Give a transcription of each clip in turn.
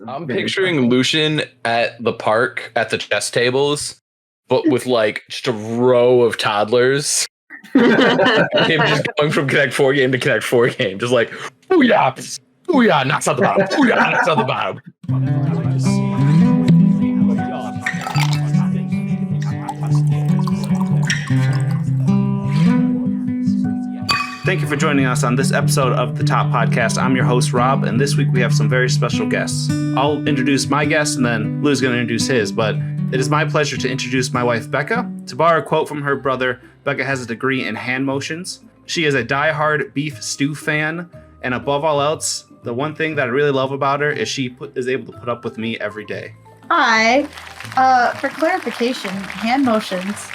I'm picturing Lucian at the park at the chess tables, but with like just a row of toddlers. Him just going from Connect 4 game to Connect 4 game, just like, booyah, knocks out the bottom, booyah, knocks out the bottom. Thank you for joining us on this episode of the Top Podcast. I'm your host, Rob, and this week we have some very special guests. I'll introduce my guest, and then Lou's going to introduce his, but it is my pleasure to introduce my wife, Becca. To borrow a quote from her brother, Becca has a degree in hand motions. She is a diehard beef stew fan, and above all else, the one thing that I really love about her is she is able to put up with me every day. Hi. For clarification, hand motions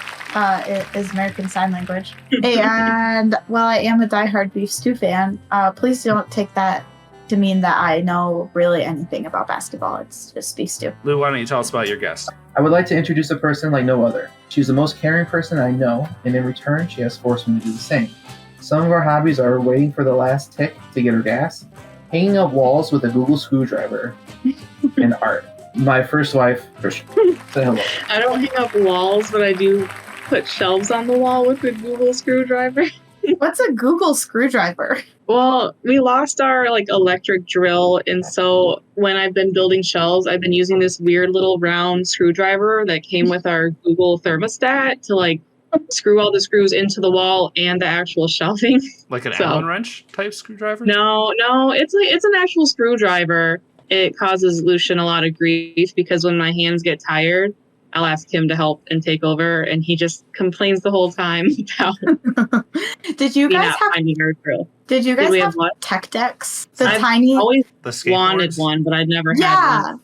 is American Sign Language. And while I am a diehard beef stew fan, please don't take that to mean that I know really anything about basketball. It's just beef stew. Lou, why don't you tell us about your guest? I would like to introduce a person like no other. She's the most caring person I know, and in return, she has forced me to do the same. Some of our hobbies are waiting for the last tick to get her gas, hanging up walls with a Google screwdriver, and art. My first wife, Christian. Say hello. I don't hang up walls, but I do put shelves on the wall with a Google screwdriver. What's a Google screwdriver? Well, we lost our electric drill, and so when I've been building shelves, I've been using this weird little round screwdriver that came with our Google thermostat to screw all the screws into the wall and the actual shelving. Like an Allen wrench type screwdriver? No, it's an actual screwdriver. It causes Lucian a lot of grief because when my hands get tired, I'll ask him to help and take over, and he just complains the whole time about Did you guys have tech decks? I've always wanted one, but I'd never had one.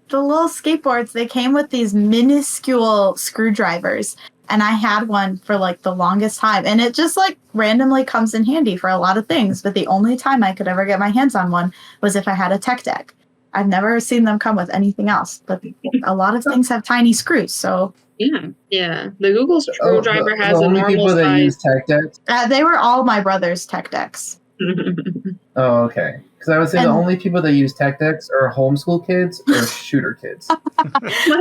The little skateboards, they came with these minuscule screwdrivers, and I had one for the longest time, and it just randomly comes in handy for a lot of things, but the only time I could ever get my hands on one was if I had a tech deck. I've never seen them come with anything else, but a lot of things have tiny screws, so... Yeah. The Google screwdriver has a normal size. The only people that use tech decks? They were all my brother's tech decks. Oh, okay. Because I would say the only people that use tech decks are homeschool kids or shooter kids.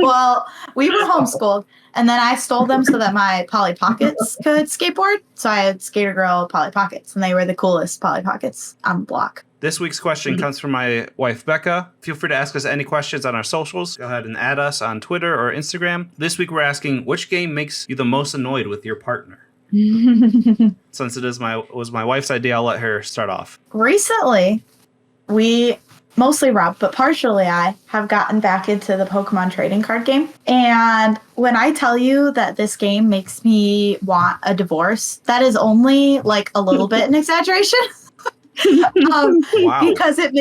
Well, we were homeschooled, and then I stole them so that my Polly Pockets could skateboard. So I had Skater Girl Polly Pockets, and they were the coolest Polly Pockets on the block. This week's question comes from my wife, Becca. Feel free to ask us any questions on our socials. Go ahead and add us on Twitter or Instagram. This week we're asking, which game makes you the most annoyed with your partner? Since it was my wife's idea, I'll let her start off. Recently, we, mostly Rob, but partially I, have gotten back into the Pokemon trading card game. And when I tell you that this game makes me want a divorce, that is only a little bit an exaggeration. Wow. Because it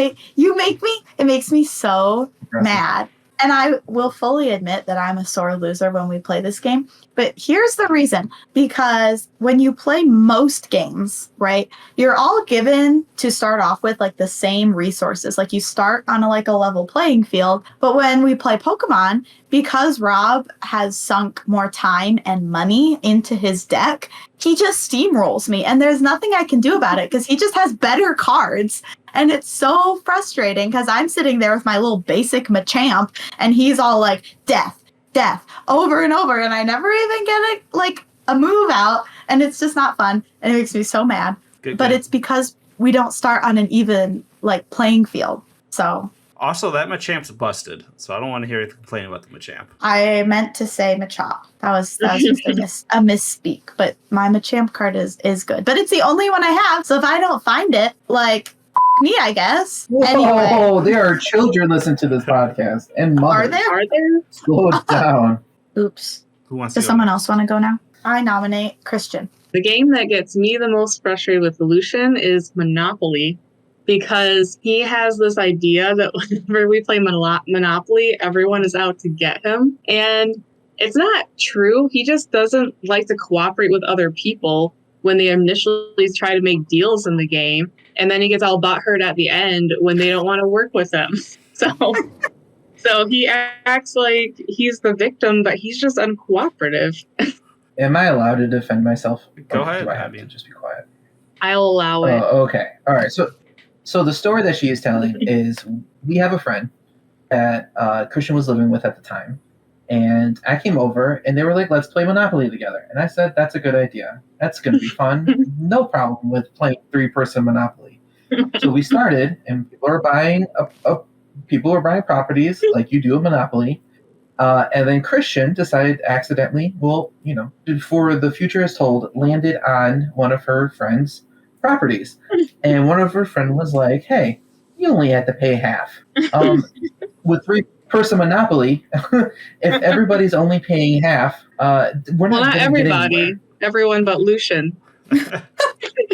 makes me so mad. And I will fully admit that I'm a sore loser when we play this game. But here's the reason. Because when you play most games, right, you're all given to start off with the same resources. You start on a level playing field. But when we play Pokemon, because Rob has sunk more time and money into his deck, he just steamrolls me. And there's nothing I can do about it because he just has better cards. And it's so frustrating because I'm sitting there with my little basic Machamp, and he's all death, over and over, and I never even get a move out, and it's just not fun, and it makes me so mad. But it's because we don't start on an even playing field. So also, that Machamp's busted, so I don't want to hear you complaining about the Machamp. I meant to say Machop. That was just a misspeak, but my Machamp card is good, but it's the only one I have. So if I don't find it, me, I guess. Whoa, anyway. There are children listening to this podcast. And mothers. Are there? Slow it down. Oops. Who wants Does someone else want to go now? I nominate Christian. The game that gets me the most frustrated with Lucian is Monopoly, because he has this idea that whenever we play Monopoly, everyone is out to get him. And it's not true. He just doesn't like to cooperate with other people when they initially try to make deals in the game. And then he gets all butthurt at the end when they don't want to work with him. So he acts like he's the victim, but he's just uncooperative. Am I allowed to defend myself? Go ahead. Do I have to just be quiet? I'll allow it. Okay. All right. So the story that she is telling is we have a friend that Christian was living with at the time. And I came over, and they were like, let's play Monopoly together. And I said, that's a good idea. That's going to be fun. No problem with playing 3-person Monopoly. So we started, and people are buying properties like you do a Monopoly. And then Christian decided accidentally, before the future is told, landed on one of her friend's properties. And one of her friends was like, hey, you only had to pay half. With 3-person Monopoly, if everybody's only paying half, we're not everybody. Everyone but Lucian.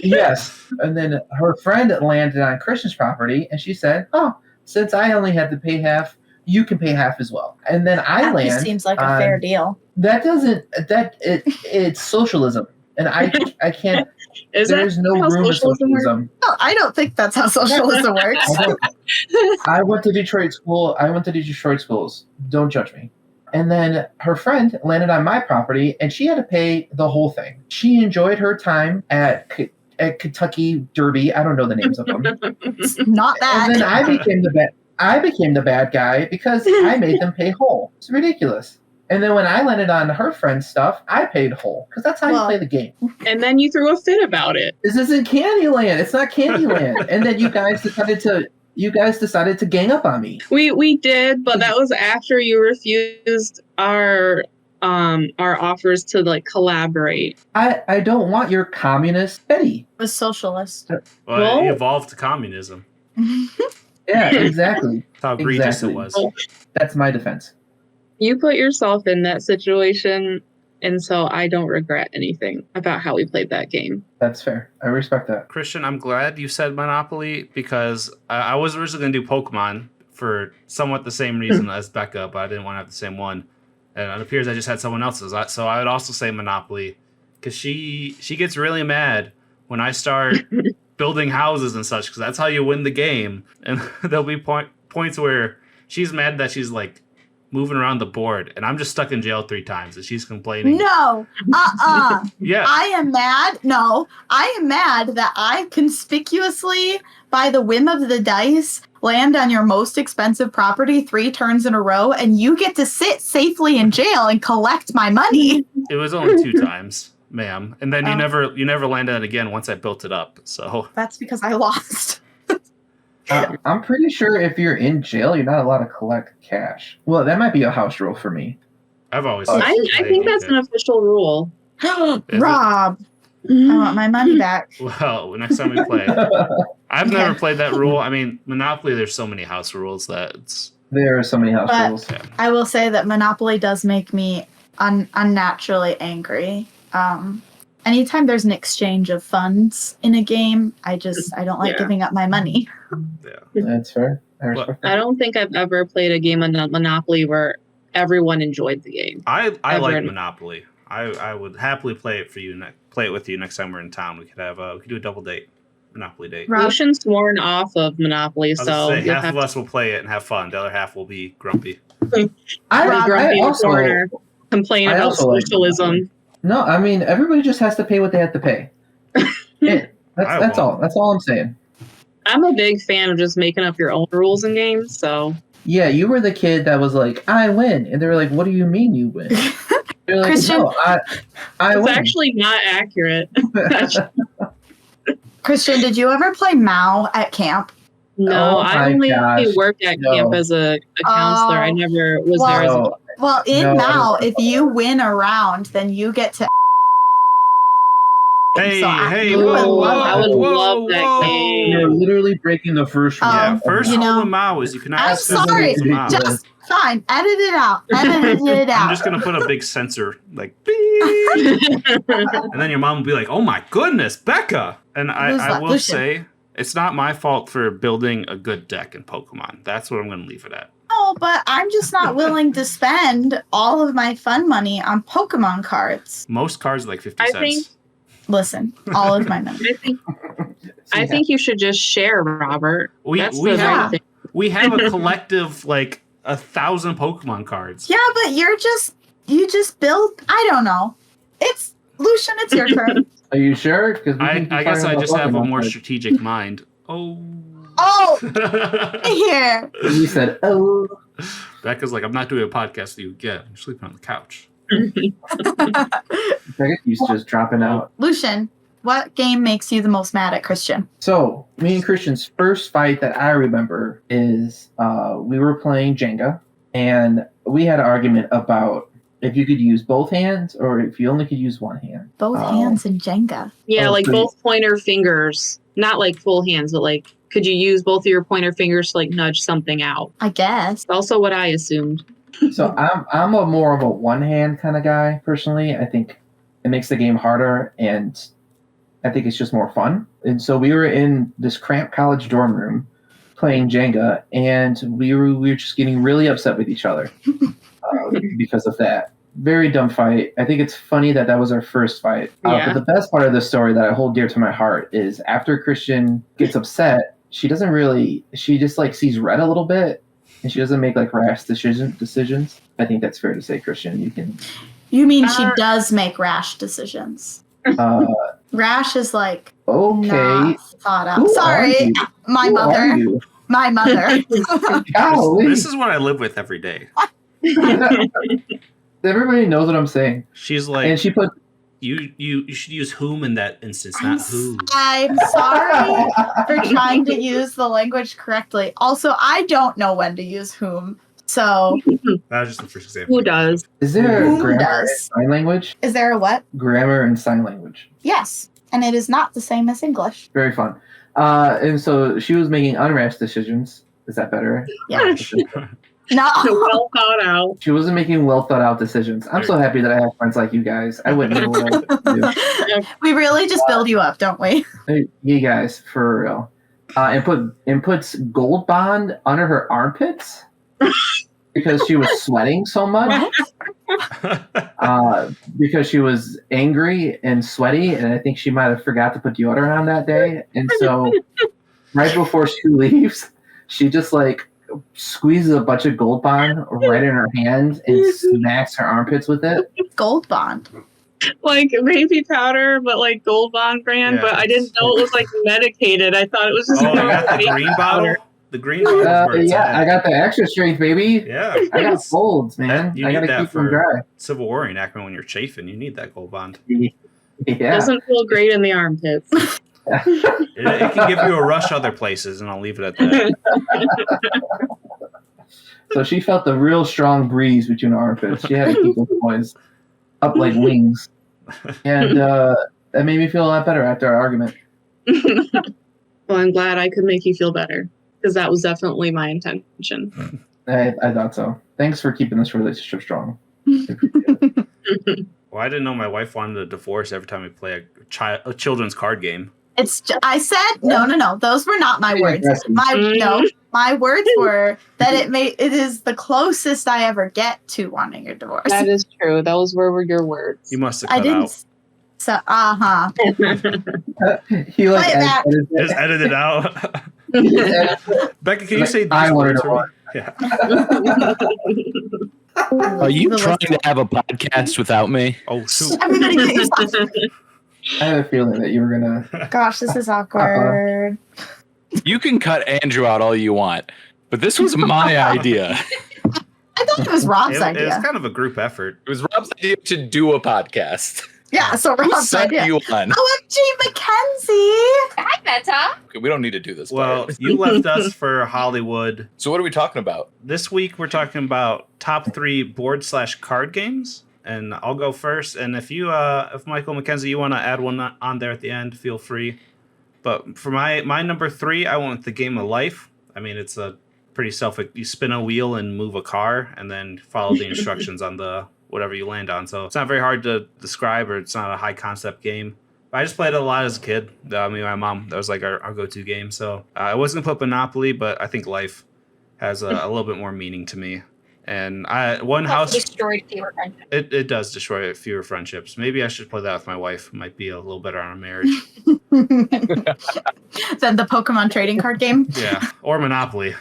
Yes. And then her friend landed on Christian's property, and she said, oh, since I only had to pay half, you can pay half as well. And then that just seems like a fair deal. It's socialism. And I can't. There's no room in socialism. No, I don't think that's how socialism works. I went to Detroit schools. Don't judge me. And then her friend landed on my property, and she had to pay the whole thing. She enjoyed her time at Kentucky Derby. I don't know the names of them. It's not that. And then I became the bad guy because I made them pay whole. It's ridiculous. And then when I landed on her friend's stuff, I paid whole because that's how you play the game. And then you threw a fit about it. This isn't Candyland. It's not Candyland. And then you guys decided to gang up on me. We did, but that was after you refused our offers to like collaborate. I don't want your communist Betty. It was socialist. Well, it evolved to communism. Yeah, exactly. That's how egregious it was. That's my defense. You put yourself in that situation, and so I don't regret anything about how we played that game. That's fair. I respect that. Christian, I'm glad you said Monopoly because I was originally going to do Pokemon for somewhat the same reason as Becca, but I didn't want to have the same one. And it appears I just had someone else's. So I would also say Monopoly because she gets really mad when I start building houses and such because that's how you win the game. And there'll be points where she's mad that she's like moving around the board, and I'm just stuck in jail 3 times, and she's complaining. No, Yeah. I am mad. No, I am mad that I conspicuously, by the whim of the dice, land on your most expensive property 3 turns in a row, and you get to sit safely in jail and collect my money. It was only 2 times, ma'am, and then you never landed it again once I built it up. So that's because I lost. I'm pretty sure if you're in jail, you're not allowed to collect cash. Well, that might be a house rule for me. I've always. I think that's an official rule. Rob, I want my money back. Well, next time we play, I've never played that rule. I mean, Monopoly. There's so many house rules that it's. There are so many house rules. Yeah. I will say that Monopoly does make me unnaturally angry. Anytime there's an exchange of funds in a game, I don't like giving up my money. Yeah, that's fair. I respect that. I don't think I've ever played a game of Monopoly where everyone enjoyed the game. I like Monopoly. I would happily play it for you. Play it with you next time we're in town. We could do a double date, Monopoly date. Lucian's sworn off of Monopoly, so half of us will play it and have fun. The other half will be grumpy. Grumpy in the corner, complain about socialism. No, I mean, everybody just has to pay what they have to pay. That's all. That's all I'm saying. I'm a big fan of just making up your own rules in games, so... Yeah, you were the kid that was like, I win. And they were like, what do you mean you win? You're like, Christian, no, I it's win. actually not accurate. Christian, did you ever play Mao at camp? No, I only worked at camp as a counselor. I never was there as a... Well, in Mao, if you win a round, then you get to... Hey, I would love that game. You're literally breaking the first rule. Yeah, first rule of Mao is you can I'm sorry. Just fine. Edit it out. I'm just going to put a big censor, like, beep. And then your mom will be like, oh my goodness, Becca. And I will say, it's not my fault for building a good deck in Pokemon. That's what I'm going to leave it at. No, but I'm just not willing to spend all of my fun money on Pokemon cards. Most cards are like 50 cents. Listen, all of my money. I think you should just share, Robert. We have a collective, like, 1,000 Pokemon cards. Yeah, but you just build, I don't know. It's, Lucian, your turn. Are you sure? I guess I just have a more strategic mind. Oh. Oh, here. You said, oh. Becca's like, I'm not doing a podcast with you again. I'm sleeping on the couch. Becca keeps just dropping out. Lucian, what game makes you the most mad at Christian? So, me and Christian's first fight that I remember is we were playing Jenga, and we had an argument about if you could use both hands or if you only could use one hand. Both hands in Jenga. Yeah, Oh, like so both pointer fingers. Not like full hands, but like, could you use both of your pointer fingers to like nudge something out? I guess. Also what I assumed. So I'm a more of a one hand kind of guy personally. I think it makes the game harder, and I think it's just more fun. And so we were in this cramped college dorm room playing Jenga, and we were just getting really upset with each other because of that. Very dumb fight. I think it's funny that was our first fight. Yeah. But the best part of the story that I hold dear to my heart is after Christian gets upset, she just like sees red a little bit, and she doesn't make like rash decisions. I think that's fair to say, Christian. You mean she does make rash decisions? Rash is like Okay. not thought out. Who Sorry, are you? my Who are mother. you? My mother. Golly. This is what I live with every day. Everybody knows what I'm saying. She's like, And she put you should use whom in that instance, not who. I'm sorry for trying to use the language correctly. Also, I don't know when to use whom. So, That was just the first example. Who does? is there Who grammar does? and sign language? is there a what? Grammar and sign language. Yes. And it is not the same as English. Very fun. And so she was making unrash decisions. Is that better? Yeah. No. Well thought out. She wasn't making well thought out decisions. I'm so happy that I have friends like you guys. I wouldn't know what I would do. We really just build you up, don't we? Hey, you guys, for real. And puts Gold Bond under her armpits because she was sweating so much. Because she was angry and sweaty, and I think she might have forgot to put deodorant on that day. And so, right before she leaves, she just like squeezes a bunch of Gold Bond right in her hand and smacks her armpits with it. Gold Bond. Like baby powder, but like Gold Bond brand. Yeah. But I didn't know it was like medicated. I thought it was just Oh, you got the baby green powder. bottle? The green bottle is where it's Yeah, at. I got the extra strength, baby. Yeah. I got folds, man. You I need gotta that keep them for dry. Civil War reenactment when you're chafing. You need that Gold Bond. Yeah. Doesn't feel great in the armpits. It can give you a rush other places, and I'll leave it at that. So she felt the real strong breeze between her armpits. She had to keep those boys up like wings. And that made me feel a lot better after our argument. Well, I'm glad I could make you feel better because that was definitely my intention. I thought so. Thanks for keeping this relationship strong. Well, I didn't know my wife wanted a divorce every time we play a children's card game. I said no. Those were not my words. My words were that it is the closest I ever get to wanting a divorce. That is true. Those were your words. You must have I cut didn't. out. So He like Play it back. Just edit it out. Becca, can you say these I wanted words to for me? Yeah. Are you trying to have a podcast without me? Oh, shoot. everybody get yourself. I had a feeling that you were gonna. Gosh, this is awkward. You can cut Andrew out all you want, but this was my idea. I thought it was Rob's It was idea. kind of a group effort. It was Rob's idea to do a podcast. Yeah, so Who Rob's sent idea. you on? OMG, Mackenzie! Hi, Meta. Okay, we don't need to do this. Well, part. you left us for Hollywood. So what are we talking about? This week we're talking about top 3 board/card games, and I'll go first. And if Michael Mackenzie, you want to add one on there at the end, feel free. But for my number 3, I went with the Game of Life. I mean, it's a pretty you spin a wheel and move a car, and then follow the instructions on the whatever you land on. So it's not very hard to describe, or it's not a high concept game. I just played it a lot as a kid. Me and my mom, that was like our go-to game. So I wasn't going to put Monopoly, but I think Life has a little bit more meaning to me. And Destroyed fewer friendships. it does destroy fewer friendships. Maybe I should play that with my wife. It might be a little better on our marriage. Then the Pokemon trading card game. Yeah, or Monopoly.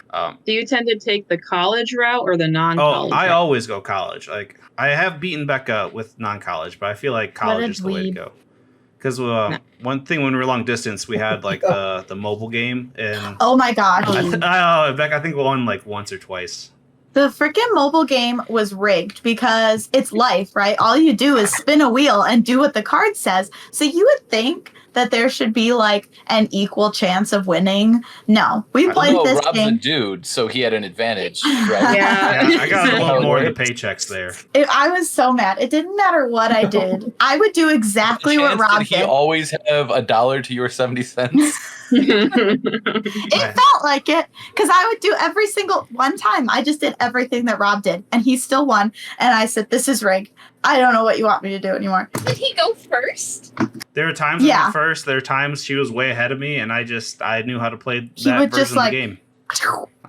Do you tend to take the college route or the non-college I route? always go college. Like I have beaten Becca with non-college, but I feel like college a is the way to dweeb. go. Because one thing when we were long distance, we had like the mobile game, and Oh my gosh. Beck, I think we won like once or twice. The freaking mobile game was rigged because it's life, right? All you do is spin a wheel and do what the card says. So you would think that there should be like an equal chance of winning. No, we played this Rob's game. a dude, so he had an advantage, right? Yeah. I got a little more of the paychecks there. I was so mad. It didn't matter what I did. I would do exactly what Rob Did he did. always have $1 to your 70 cents? It felt like it because I would do every single one time. I just did everything that Rob did, and he still won. And I said, "This is rigged. I don't know what you want me to do anymore." Did he go first? There were times I went first. There were times she was way ahead of me, and I knew how to play that version of the game.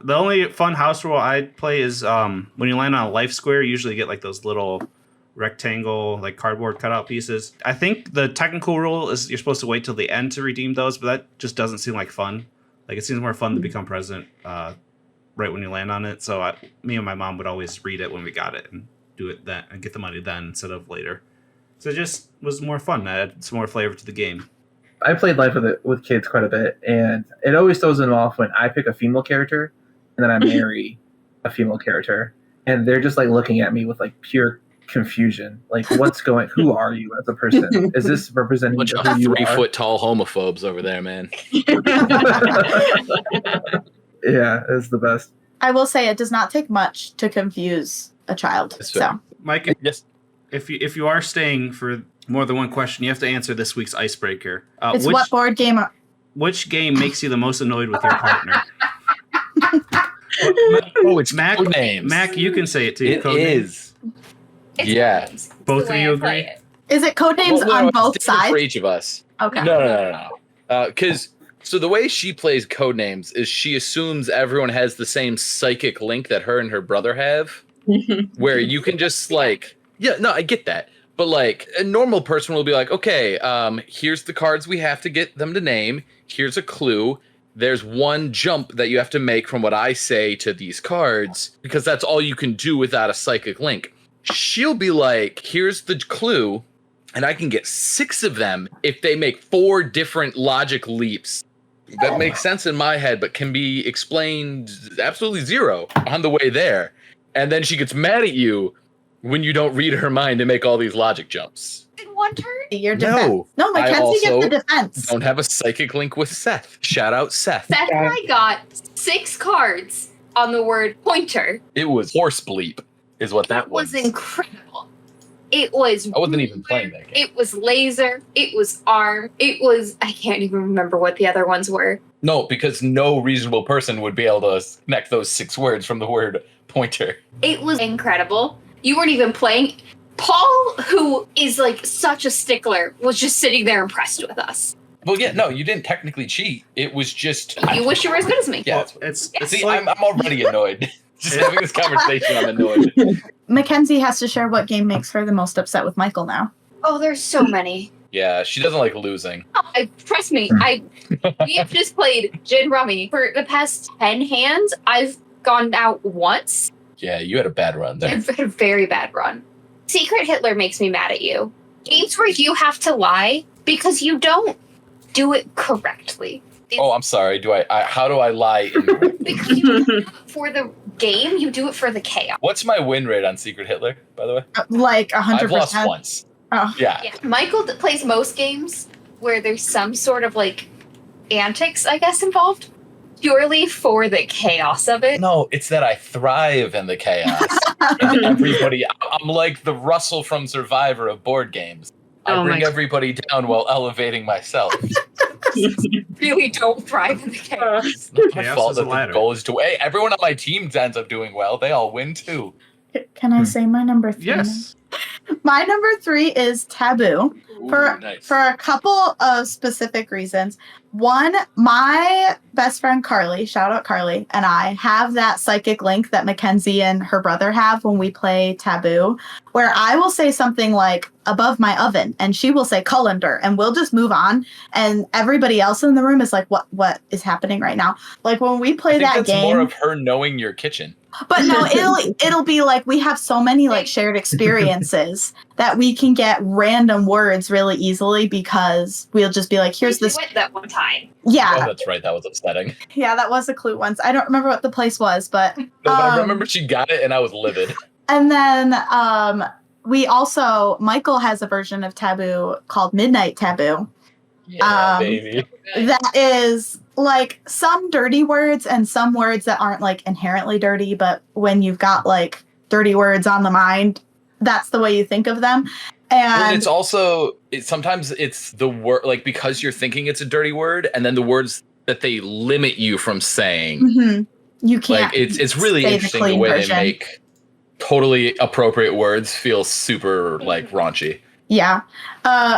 The only fun house rule I play is when you land on a life square, you usually get like those little rectangle, like cardboard cutout pieces. I think the technical rule is you're supposed to wait till the end to redeem those, but that just doesn't seem like fun. Like it seems more fun to become president right when you land on it. So me and my mom would always read it when we got it and do it then and get the money then instead of later. So it just was more fun. I had some more flavor to the game. I played Life with kids quite a bit, and it always throws them off when I pick a female character and then I marry a female character, and they're just like looking at me with like pure confusion. Like, who are you as a person? Is this representing Bunch who of you 3 are? foot tall homophobes over there, man. Yeah, it's the best. I will say it does not take much to confuse a child. That's So fair. Mike, Yes. if you are staying for more than one question, you have to answer this week's icebreaker. it's what board game? Which game makes you the most annoyed with your partner? Oh, it's Mac. Codenames. Mac, you can say it too. It is. It's Yeah. Codenames. It's Both the of way you I play agree? it. Is it codenames Well, no, on it's both different sides? for each of us. Okay. No. Because so the way she plays Codenames is she assumes everyone has the same psychic link that her and her brother have, where you can just like, I get that. But like a normal person will be like, okay, here's the cards we have to get them to name. Here's a clue. There's one jump that you have to make from what I say to these cards, because that's all you can do without a psychic link. She'll be like, here's the clue, and I can get 6 of them if they make 4 different logic leaps. That makes sense in my head, but can be explained absolutely 0 on the way there. And then she gets mad at you when you don't read her mind and make all these logic jumps. In one turn? Your defense. No, I Mackenzie gets also the defense. don't have a psychic link with Seth. Shout out Seth. Seth and I got 6 cards on the word pointer. It was horse bleep, is what that It was was. incredible. It was. I wasn't even playing that game. It was laser. It was arm. It was. I can't even remember what the other ones were. No, because no reasonable person would be able to connect those 6 words from the word pointer. It was incredible. You weren't even playing. Paul, who is like such a stickler, was just sitting there impressed with us. Well, yeah, no, you didn't technically cheat. It was just. You wish you were as good as me. Yeah, Well, it's see, like, I'm already annoyed. Just having this conversation, I'm annoyed. Mackenzie has to share what game makes her the most upset with Michael now. Oh, there's so many. Yeah, she doesn't like losing. Trust me, we have just played Gin Rummy for the past 10 hands. I've gone out once. Yeah, you had a bad run there. I've had a very bad run. Secret Hitler makes me mad at you. Games where you have to lie because you don't do it correctly. Oh, I'm sorry. How do I lie? Because you do it for the game, you do it for the chaos. What's my win rate on Secret Hitler, by the way? Like 100%. I've lost once. Oh. Yeah. Yeah. Michael plays most games where there's some sort of like antics, I guess, involved. Purely for the chaos of it. No, it's that I thrive in the chaos. And everybody, I'm like the Russell from Survivor of board games. I bring everybody down while elevating myself. You really don't thrive in the chaos. It's not my Chaos fault is a that the ladder. goal is to. Hey, everyone on my team ends up doing well. They all win too. Can I say my number 3? yes. My number 3 is Taboo. For Nice. for a couple of specific reasons. One, my best friend Carly, shout out Carly, and I have that psychic link that Mackenzie and her brother have when we play Taboo, where I will say something like above my oven and she will say colander and we'll just move on, and everybody else in the room is like, what is happening right now? Like when we play I think that that's game. more of her knowing your kitchen. But no, it'll be like we have so many like shared experiences that we can get random words really easily because we'll just be like, here's this. We went that one time. Yeah. Oh, that's right. That was upsetting. Yeah, that was a clue once. I don't remember what the place was, but No, but I remember she got it and I was livid. And then we also, Michael has a version of Taboo called Midnight Taboo. Yeah, baby. That is like some dirty words and some words that aren't like inherently dirty, but when you've got like dirty words on the mind, that's the way you think of them. And it's also, sometimes it's the word, like because you're thinking it's a dirty word, and then the words that they limit you from saying. Mm-hmm. You can't. Like it's really interesting the way they make totally appropriate words feel super like raunchy. Yeah.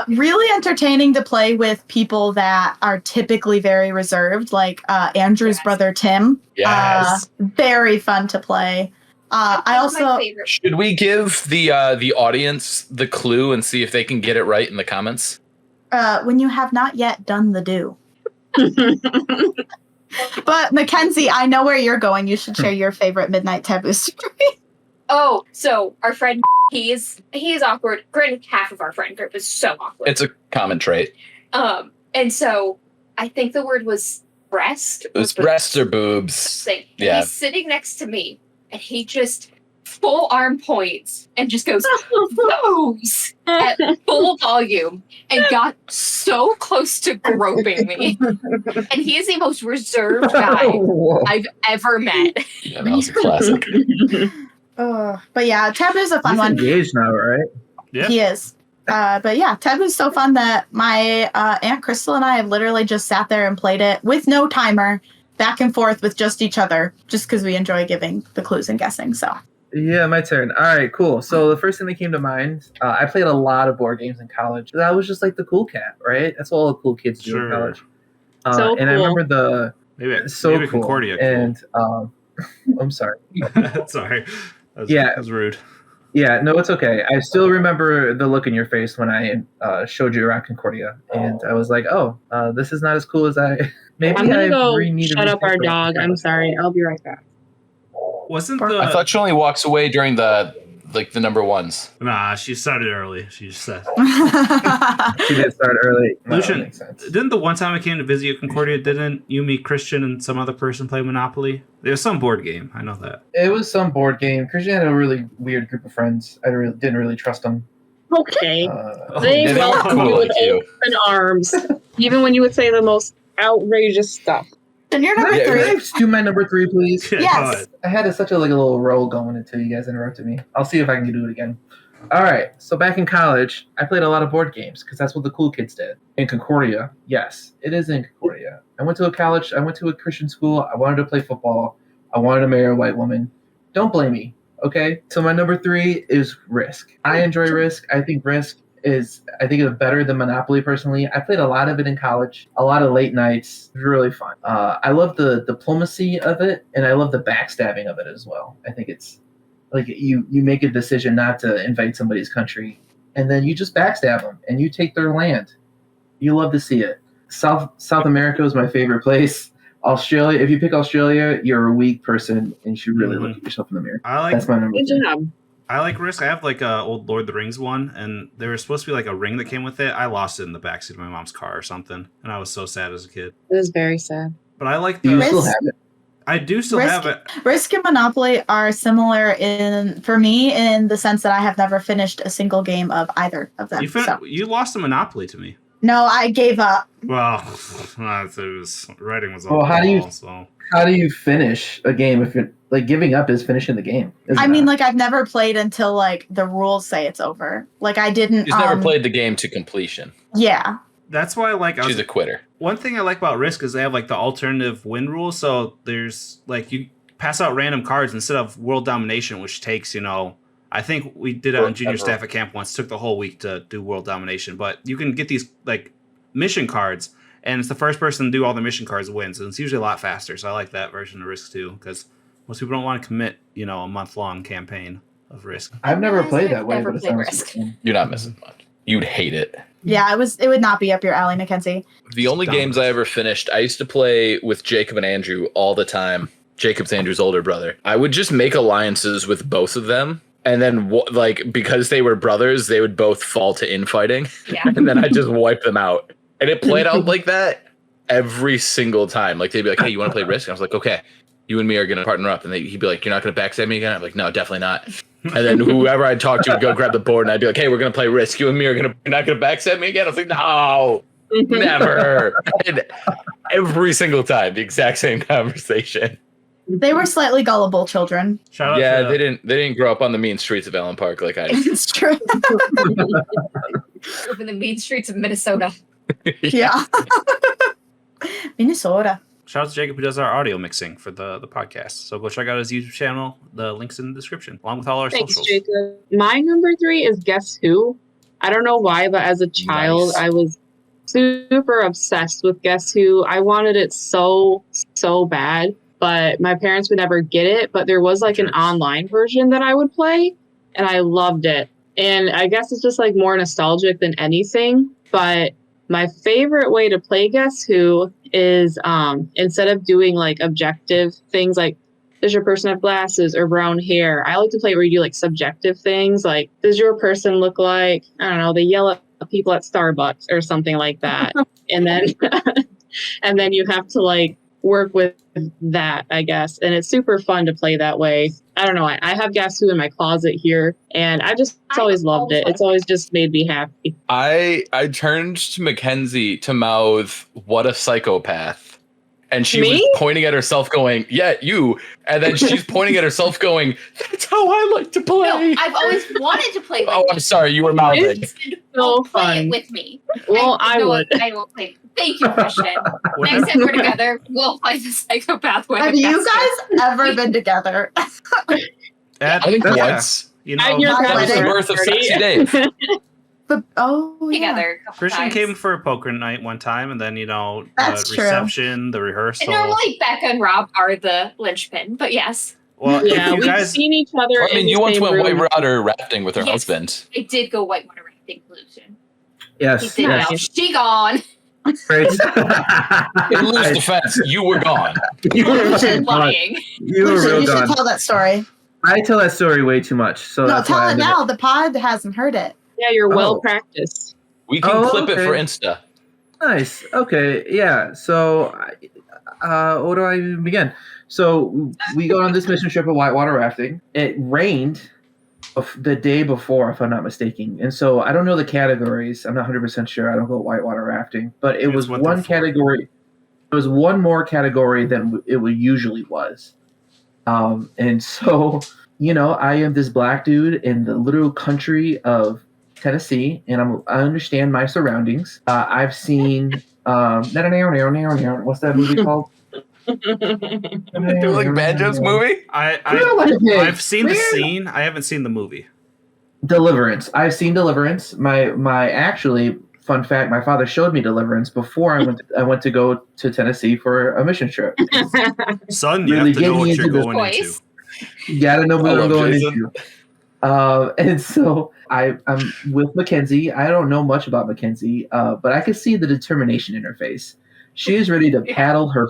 Really entertaining to play with people that are typically very reserved, like Andrew's brother Tim. Yes. Very fun to play. I also should we give the audience the clue and see if they can get it right in the comments? When you have not yet done the do. But Mackenzie, I know where you're going. You should share your favorite Midnight Taboo story. Oh, so our friend, he is awkward. Granted, half of our friend group is so awkward. It's a common trait. And so I think the word was breast. It was breasts or boobs. Yeah. He's sitting next to me, and he just full arm points and just goes those at full volume and got so close to groping me. And he is the most reserved guy I've ever met. Yeah, that was a classic. But yeah, Taboo's a fun He's one. engaged now, right? Yeah. He is. But yeah, Taboo's so fun that my Aunt Crystal and I have literally just sat there and played it with no timer, back and forth with just each other, just because we enjoy giving the clues and guessing. So. Yeah, my turn. All right, cool. So the first thing that came to mind, I played a lot of board games in college. I was just like the cool cat, right? That's what all the cool kids do in college. So and cool. I remember Maybe Concordia. Cool. And I'm sorry. Sorry. That was rude. Yeah, no, it's okay. I still remember the look in your face when I showed you around Concordia, and I was like, "Oh, this is not as cool as I." Maybe I'm gonna go need shut up our dog. I'm sorry. I'll be right back. I thought she only walks away during the number ones. Nah, she started early. She just said. She did start early. No, Lucian, that makes sense. didn't the one time I came to visit you at Concordia, didn't you, me, Christian, and some other person play Monopoly? There was some board game. I know that. It was some board game. Christian had a really weird group of friends. I didn't really trust them. Okay. They They were welcome cool you with like you. open arms, even when you would say the most outrageous stuff. And you're number Can I 3. do my number 3, please? Yeah, Yes. go ahead. I had such a little roll going until you guys interrupted me. I'll see if I can do it again. All right. So back in college, I played a lot of board games because that's what the cool kids did. In Concordia, yes, it is in Concordia. I went to a Christian school. I wanted to play football. I wanted to marry a white woman. Don't blame me, okay? So my number 3 is Risk. I enjoy Risk. I think Risk is better than Monopoly personally. I played a lot of it in college, a lot of late nights. It was really fun. I love the diplomacy of it, and I love the backstabbing of it as well. I think it's like you make a decision not to invade somebody's country, and then you just backstab them, and you take their land. You love to see it. South America is my favorite place. Australia, if you pick Australia, you're a weak person, and you should really look at yourself in the mirror. That's my number 3. I like Risk. I have like a old Lord of the Rings one, and there was supposed to be like a ring that came with it. I lost it in the backseat of my mom's car or something, and I was so sad as a kid. It was very sad. But I like Do you the. still have it? I do still have it. Risk and Monopoly are similar for me in the sense that I have never finished a single game of either of them. You lost the Monopoly to me. No, I gave up. Well, writing was all. Well, so. How do you finish a game if you're like giving up is finishing the game? I mean, like I've never played until like the rules say it's over. Like I didn't. She's never played the game to completion. Yeah. That's why She's a quitter. One thing I like about Risk is they have like the alternative win rule. So there's like you pass out random cards instead of world domination, which takes, I think we did it on junior staff at camp once. Took the whole week to do world domination, but you can get these like mission cards, and it's the first person to do all the mission cards wins, and it's usually a lot faster. So I like that version of Risk too, because most people don't want to commit, a month-long campaign of Risk. I've never played that way, never but it played sounds Risk. You're not missing much. You'd hate it. Yeah, it would not be up your alley, Mackenzie. The only games I ever finished, I used to play with Jacob and Andrew all the time. Jacob's Andrew's older brother. I would just make alliances with both of them. And then, like, because they were brothers, they would both fall to infighting. Yeah. And then I just wipe them out. And it played out like that every single time. Like, they'd be like, hey, you want to play Risk? And I was like, okay, you and me are going to partner up. And he'd be like, you're not going to backstab me again? I'm like, no, definitely not. And then whoever I'd talk to would go grab the board, and I'd be like, hey, we're going to play Risk. You and me are not going to backstab me again? I was like, no, never. And every single time, the exact same conversation. They were slightly gullible children. Shout out Yeah, to they didn't grow up on the mean streets of Allen Park like I did. It's true. Live in the mean streets of Minnesota. Yeah. Minnesota. Shout out to Jacob who does our audio mixing for the podcast. So go check out his YouTube channel. The link's in the description, along with all our Thanks, socials. Jacob. My number 3 is Guess Who. I don't know why, but as a child, Nice. I was super obsessed with Guess Who. I wanted it so bad, but my parents would never get it. But there was like an online version that I would play, and I loved it. And I guess it's just like more nostalgic than anything. But my favorite way to play Guess Who is instead of doing like objective things like does your person have glasses or brown hair, I like to play where you do like subjective things like does your person look like, I don't know, they yell at people at Starbucks or something like that. and then you have to like work with that, I guess. And it's super fun to play that way. I don't know. I have Guess Who in my closet here, and I just always loved it. It's always just made me happy. I turned to Mackenzie to mouth, what a psychopath. And she was pointing at herself going, yeah, you. And then she's pointing at herself going, that's how I like to play. No, I've always wanted to play with Oh, I'm sorry, you were mouthing. Don't So play fun. it with me. Well, I would. I will play. Thank you, Christian. Next time we're together, we'll play the psychopath with Have you guys ever been together? I think once. You At know, your That was the bachelor birth of party. Sexy Dave. Yeah. together. A couple Christian times. came for a poker night one time, and then That's true. reception, the rehearsal. And normally Becca and Rob are the linchpin, but yes, Well, Yeah, if you we've guys, seen each other. I mean, in you the once same went room. whitewater rafting with her Yes. husband. I did go whitewater rafting pollution. Yes. He did Nice. now. She gone. Great. In Lou's defense, you were gone. You were Lying. You were real You should gone. tell that story. I tell that story way too much. So No, that's why tell I it did now. The pod hasn't heard it. Yeah, you're Oh. well practiced. We can Oh, clip it okay. for Insta. Nice. Okay. Yeah. So, where do I even begin? So we go on this mission trip of whitewater rafting. It rained the day before, if I'm not mistaken. And so I don't know the categories. I'm not 100% sure. I don't go whitewater rafting, but it was It's 1 one through 4. category. It was one more category than it usually was. And so, I am this black dude in the little country of Tennessee, and I understand my surroundings. I've seen what's that movie called? Like Banjo's movie? I've seen the Where? scene. I haven't seen the movie. Deliverance. I've seen Deliverance. My actually fun fact: my father showed me Deliverance before I went to go to Tennessee for a mission trip. Son, you Really have to know getting what into you're this going into. Voice. You gotta know what I I'm love going Jason. into. And so I'm with Mackenzie. I don't know much about Mackenzie, but I could see the determination in her face. She is ready to paddle her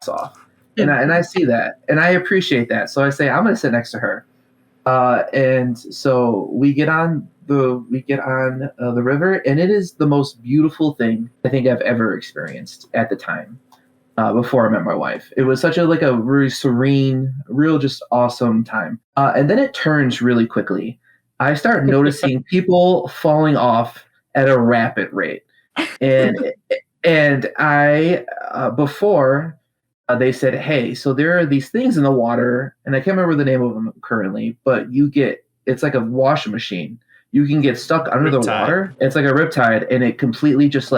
off, and I see that, and I appreciate that. So I say I'm going to sit next to her, and so we get on the river, and it is the most beautiful thing I think I've ever experienced at the time. Before I met my wife, it was such a really serene, real just awesome time. And then it turns really quickly. I start noticing people falling off at a rapid rate, and I before they said, hey, so there are these things in the water, and I can't remember the name of them currently, but it's like a washing machine. You can get stuck under the Riptide. water. It's like a riptide, and it completely just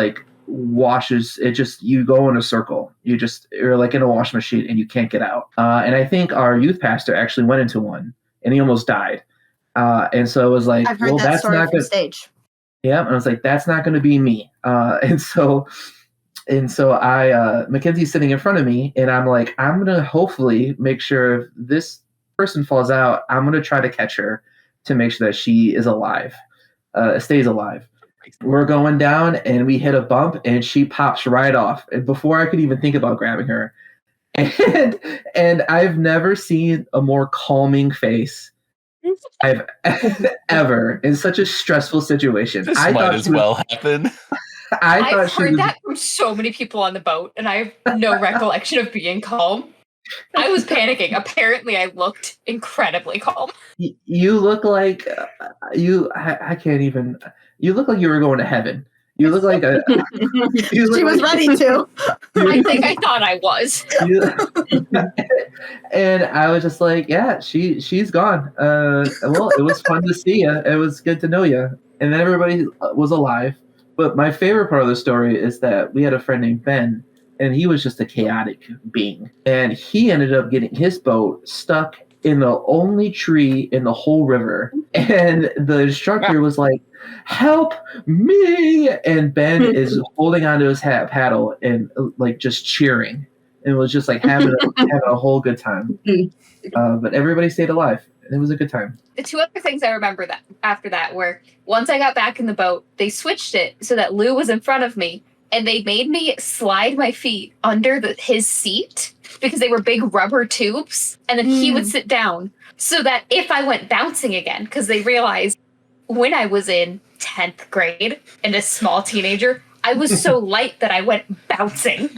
washes it. Just you go in a circle. You're like in a washing machine and you can't get out. And I think our youth pastor actually went into one and he almost died. And so it was like, I've heard well, that that's story not from good. stage. Yeah, and I was like, that's not going to be me. And so I Mackenzie's sitting in front of me, and I'm like, I'm gonna hopefully make sure if this person falls out, I'm gonna try to catch her to make sure that she is alive, stays alive. We're going down, and we hit a bump, and she pops right off. And before I could even think about grabbing her, And I've never seen a more calming face I've ever in such a stressful situation. This I might thought as she was- well happen. I thought I've she heard was that from so many people on the boat, and I have no recollection of being calm. I was panicking. Apparently, I looked incredibly calm. you look like I can't even. You look like you were going to heaven. You look like a. You look She was like- ready to. I think I thought I was. And I was just like, yeah, she's gone. Well, it was fun to see you. It was good to know you. And then everybody was alive. But my favorite part of the story is that we had a friend named Ben, and he was just a chaotic being. And he ended up getting his boat stuck in the only tree in the whole river. And the instructor was like, help me. And Ben is holding onto his paddle and like just cheering. And was just like having a whole good time. But everybody stayed alive. And it was a good time. The two other things I remember that after that were once I got back in the boat, they switched it so that Lou was in front of me, and they made me slide my feet under his seat because they were big rubber tubes, and then he would sit down so that if I went bouncing again, because they realized when I was in 10th grade and a small teenager, I was so light that I went bouncing.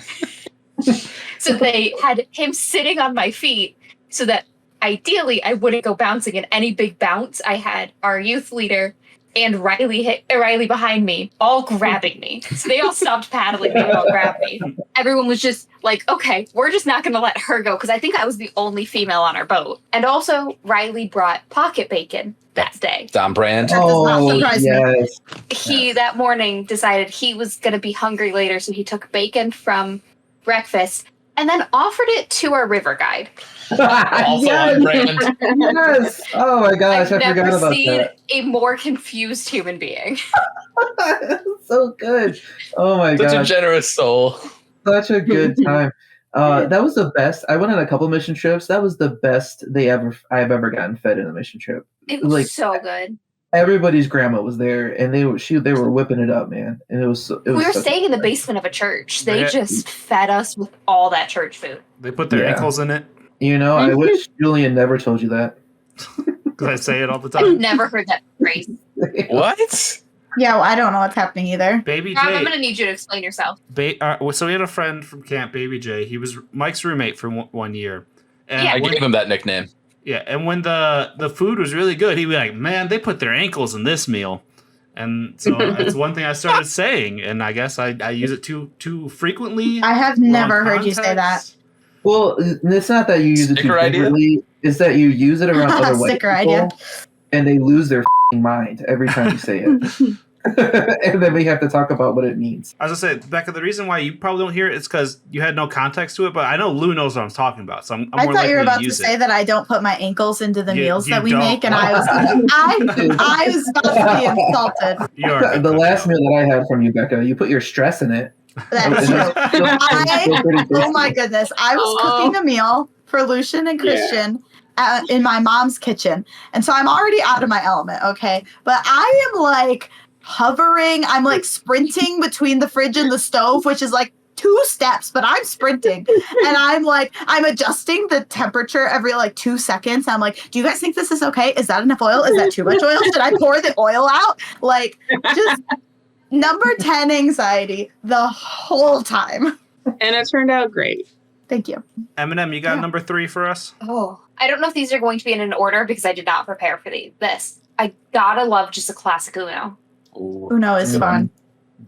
So they had him sitting on my feet so that ideally I wouldn't go bouncing. In any big bounce, I had our youth leader and Riley behind me, all grabbing me. So they all stopped paddling. They would all grab me. Everyone was just like, okay, we're just not going to let her go, because I think I was the only female on our boat. And also, Riley brought pocket bacon that day. Don Brand. That does not surprise me. He, that morning, decided he was going to be hungry later, so he took bacon from breakfast and then offered it to our river guide. Also Yes. on brand. Yes. Oh my gosh, I've I forgot never about seen that. a more confused human being. So good. Oh my Such a gosh. generous soul. Such a good time. That was the best. I went on a couple mission trips. That was the best I've ever gotten fed in a mission trip. It was Like, so good. everybody's grandma was there, and they were whipping it up, man. And it was We were so- staying in the basement of a church. They Yeah. just fed us with all that church food. They put their Yeah. ankles in it You know, I wish Julian never told you that. because I say it all the I've time. never heard that phrase. What? Yeah, well, I don't know what's happening either. Baby Rob, I'm J. going to need you to explain yourself. So we had a friend from camp, Baby J. He was Mike's roommate for 1 year. And Yeah. I when- gave him that nickname. Yeah, and when the food was really good, he'd be like, "Man, they put their ankles in this meal," and so it's one thing I started saying, and I guess I use it too frequently. I have never heard you say that. Context. Well, it's not that you use it too Sticker idea? frequently. It's that you use it around other white Sticker people, idea. and they lose their mind every time you say it. And then we have to talk about what it means. I was gonna say, Becca, the reason why you probably don't hear it is because you had no context to it, but I know Lou knows what I'm talking about, so I'm I more thought you were likely about to use say it. that I don't put my ankles into the You- meals you that we don't. make, and I was I was about to be insulted. You are a good The cook, last though. meal that I had from you, Becca, you put your stress in it. That's true. I, Oh my goodness. I was cooking a meal for Lucian and Christian in my mom's kitchen. And so I'm already out of my element, okay? But I am like hovering, I'm like sprinting between the fridge and the stove, which is like 2 steps, but I'm sprinting. And I'm adjusting the temperature every like 2 seconds. I'm like, do you guys think this is okay? Is that enough oil? Is that too much oil? Should I pour the oil out? Like, just number 10 anxiety the whole time. And it turned out great. Thank you. Eminem, you got Yeah. number 3 for us? Oh, I don't know if these are going to be in an order because I did not prepare for this. I gotta love just a classic Uno. Uno is fun.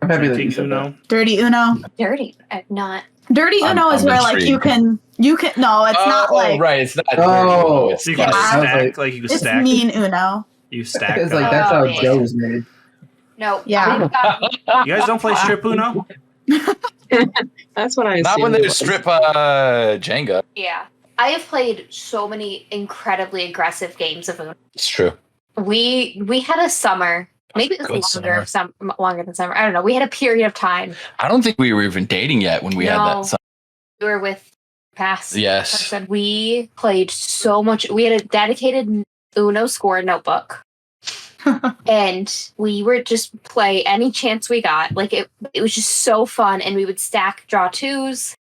I'm happy that King you said that. Uno. Dirty Uno. Dirty. I'm not. Dirty I'm- Uno is I'm where like you can no, it's not like right. It's not. Oh. It's So you can Yeah. stack, like you can it's stack. mean Uno. You stack. It's like up. that's how Oh, Joe was made. No. Yeah. You guys don't play strip Uno? That's what I Not when assumed it they was. strip Jenga. Yeah. I have played so many incredibly aggressive games of Uno. It's true. We had a summer. Maybe it Good was longer than summer. I don't know. We had a period of time. I don't think we were even dating yet when we had No. that. Song. We were with past Yes. person. We played so much. We had a dedicated Uno score notebook. And we would just play any chance we got. Like it was just so fun. And we would stack draw 2s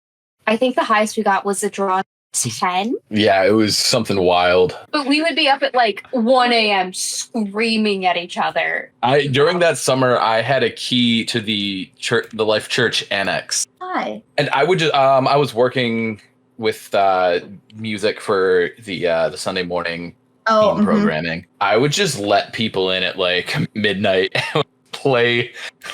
I think the highest we got was a draw 10. Yeah, it was something wild. But we would be up at like 1 a.m. screaming at each other. During that summer, I had a key to the church, the Life Church Annex. Hi. And I would just, I was working with music for the Sunday morning Oh, programming. I would just let people in at like midnight and play.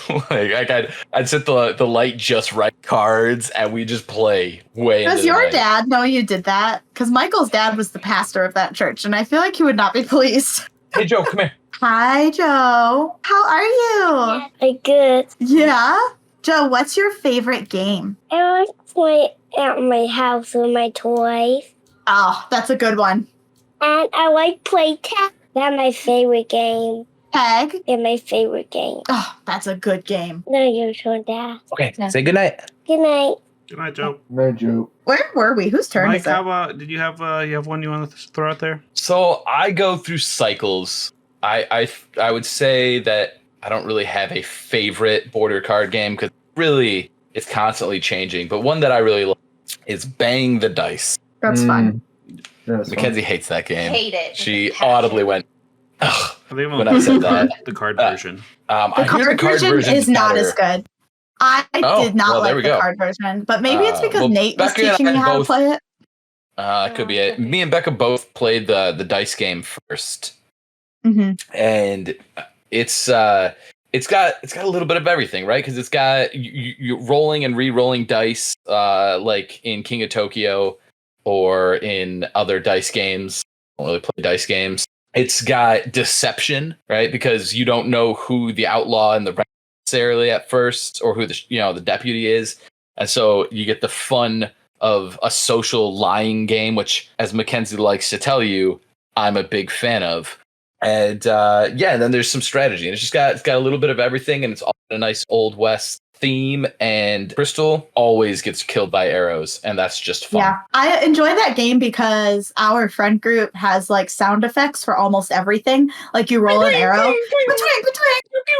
I'd set the light just right cards, and we just play way. Does your dad know you did that? Because Michael's dad was the pastor of that church, and I feel like he would not be pleased. Hey, Joe, come here. Hi, Joe. How are you? I'm good. Yeah. Joe, what's your favorite game? I like to play at my house with my toys. Oh, that's a good one. And I like play tag. That's my favorite game. Tag? It's my favorite game. Oh, that's a good game. No, you're sure that. Okay, say goodnight. Good night. Good night, Joe. No joke. Where were we? Whose turn Mike, is it? how about, did you have one you want to throw out there? So I go through cycles. I would say that I don't really have a favorite border card game because really it's constantly changing. But one that I really like is Bang the Dice. That's fun. That's Mackenzie hates that game. Hate it. She audibly went, ugh, I think when I said that. the card version. I The hear card version is not as good. I Oh, did not well, there like we the go. card version, but maybe it's because well, Nate was Becca and teaching I me how to both- play it. It could be it. Me and Becca both played the dice game first, Mm-hmm. and it's got a little bit of everything, right? Because it's got you rolling and re-rolling dice, like in King of Tokyo or in other dice games. I don't really play dice games. It's got deception, right? Because you don't know who the outlaw and the rat necessarily at first, or who the deputy is, and so you get the fun of a social lying game, which, as Mackenzie likes to tell you, I'm a big fan of. And and then there's some strategy, and it's got a little bit of everything, and it's all a nice old west theme. And Crystal always gets killed by arrows, and that's just fun. Yeah, I enjoy that game because our friend group has like sound effects for almost everything. Like you roll an arrow,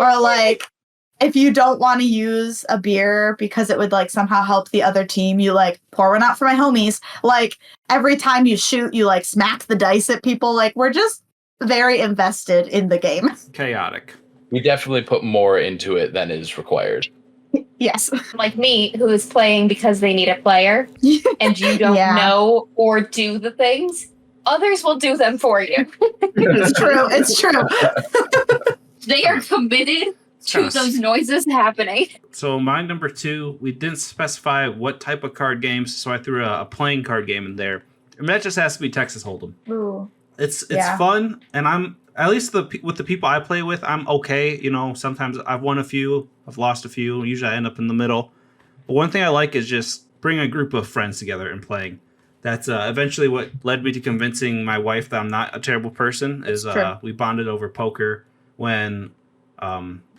or like if you don't want to use a beer because it would like somehow help the other team, you like pour one out for my homies. Like every time you shoot, you like smack the dice at people. Like we're just very invested in the game. Chaotic. We definitely put more into it than is required. Yes. Like me, who is playing because they need a player, and you don't Yeah. know or do the things, others will do them for you. It's true. It's true. They are committed to Yes. those noises happening. So my number 2, we didn't specify what type of card games, so I threw a playing card game in there. And that just has to be Texas Hold'em. Ooh. It's Yeah. fun, and I'm at least with the people I play with, I'm okay. You know, sometimes I've won a few, I've lost a few. Usually I end up in the middle. But one thing I like is just bring a group of friends together and playing. That's eventually what led me to convincing my wife that I'm not a terrible person. Is True. we bonded over poker when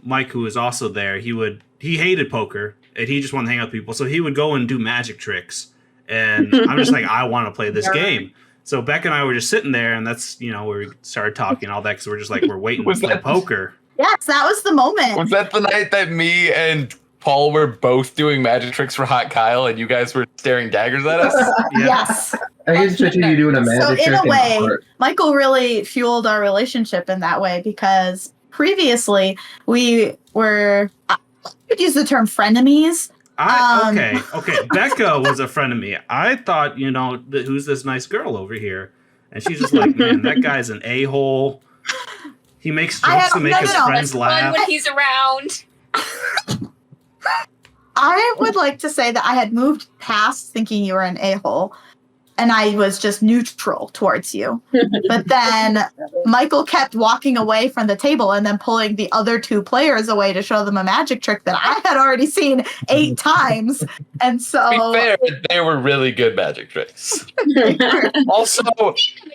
Mike, who was also there, he hated poker and he just wanted to hang out with people, so he would go and do magic tricks. And I'm just like, I want to play this game. So Beck and I were just sitting there, and that's, where we started talking and all that, because we're just like, we're waiting to play poker. Yes, that was the moment. Was that the night that me and Paul were both doing magic tricks for Hot Kyle, and you guys were staring daggers at us? Yeah. Yes. I can just picture you doing a magic So in trick a the way, park. Michael really fueled our relationship in that way because previously we were, I could use the term frenemies. Okay. Becca was a friend of me. I thought, who's this nice girl over here? And she's just like, man, that guy's an a-hole. He makes jokes to make his friends Fun laugh. when he's around. I would like to say that I had moved past thinking you were an a-hole and I was just neutral towards you. But then Michael kept walking away from the table and then pulling the other two players away to show them a magic trick that I had already seen 8 times. And so To be fair, they were really good magic tricks. Also,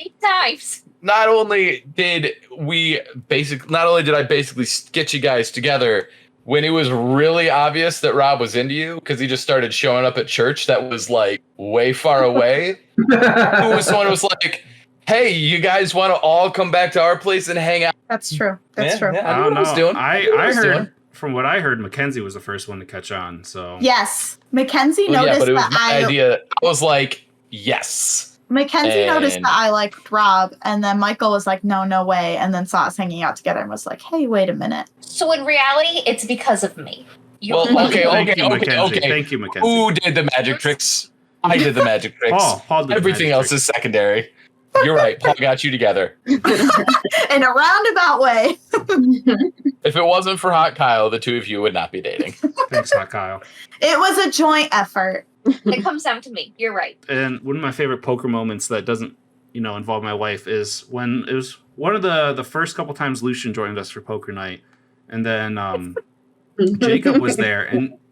8 times. not only did I basically get you guys together when it was really obvious that Rob was into you, because he just started showing up at church that was like way far away. Who was someone who was like, hey, you guys want to all come back to our place and hang out? that's true. That's Yeah, true. yeah. I don't I knew what I was know. doing. I knew what I was heard doing. from what I heard, Mackenzie was the first one to catch on. So Yes, Mackenzie Well, noticed but it was that my idea. I was like, yes. Mackenzie noticed And- that I liked Rob, and then Michael was like, no way, and then saw us hanging out together and was like, hey, wait a minute. So in reality, it's because of me. Well, okay. Thank you, Mackenzie. Thank you, Mackenzie. Who did the magic tricks? I did the magic tricks. Paul did the Everything magic else tricks. is secondary. You're right. Paul got you together. In a roundabout way. If it wasn't for Hot Kyle, the two of you would not be dating. Thanks, Hot Kyle. It was a joint effort. It comes down to me. You're right. And one of my favorite poker moments that doesn't, involve my wife is when it was one of the first couple times Lucian joined us for poker night, and then Jacob was there,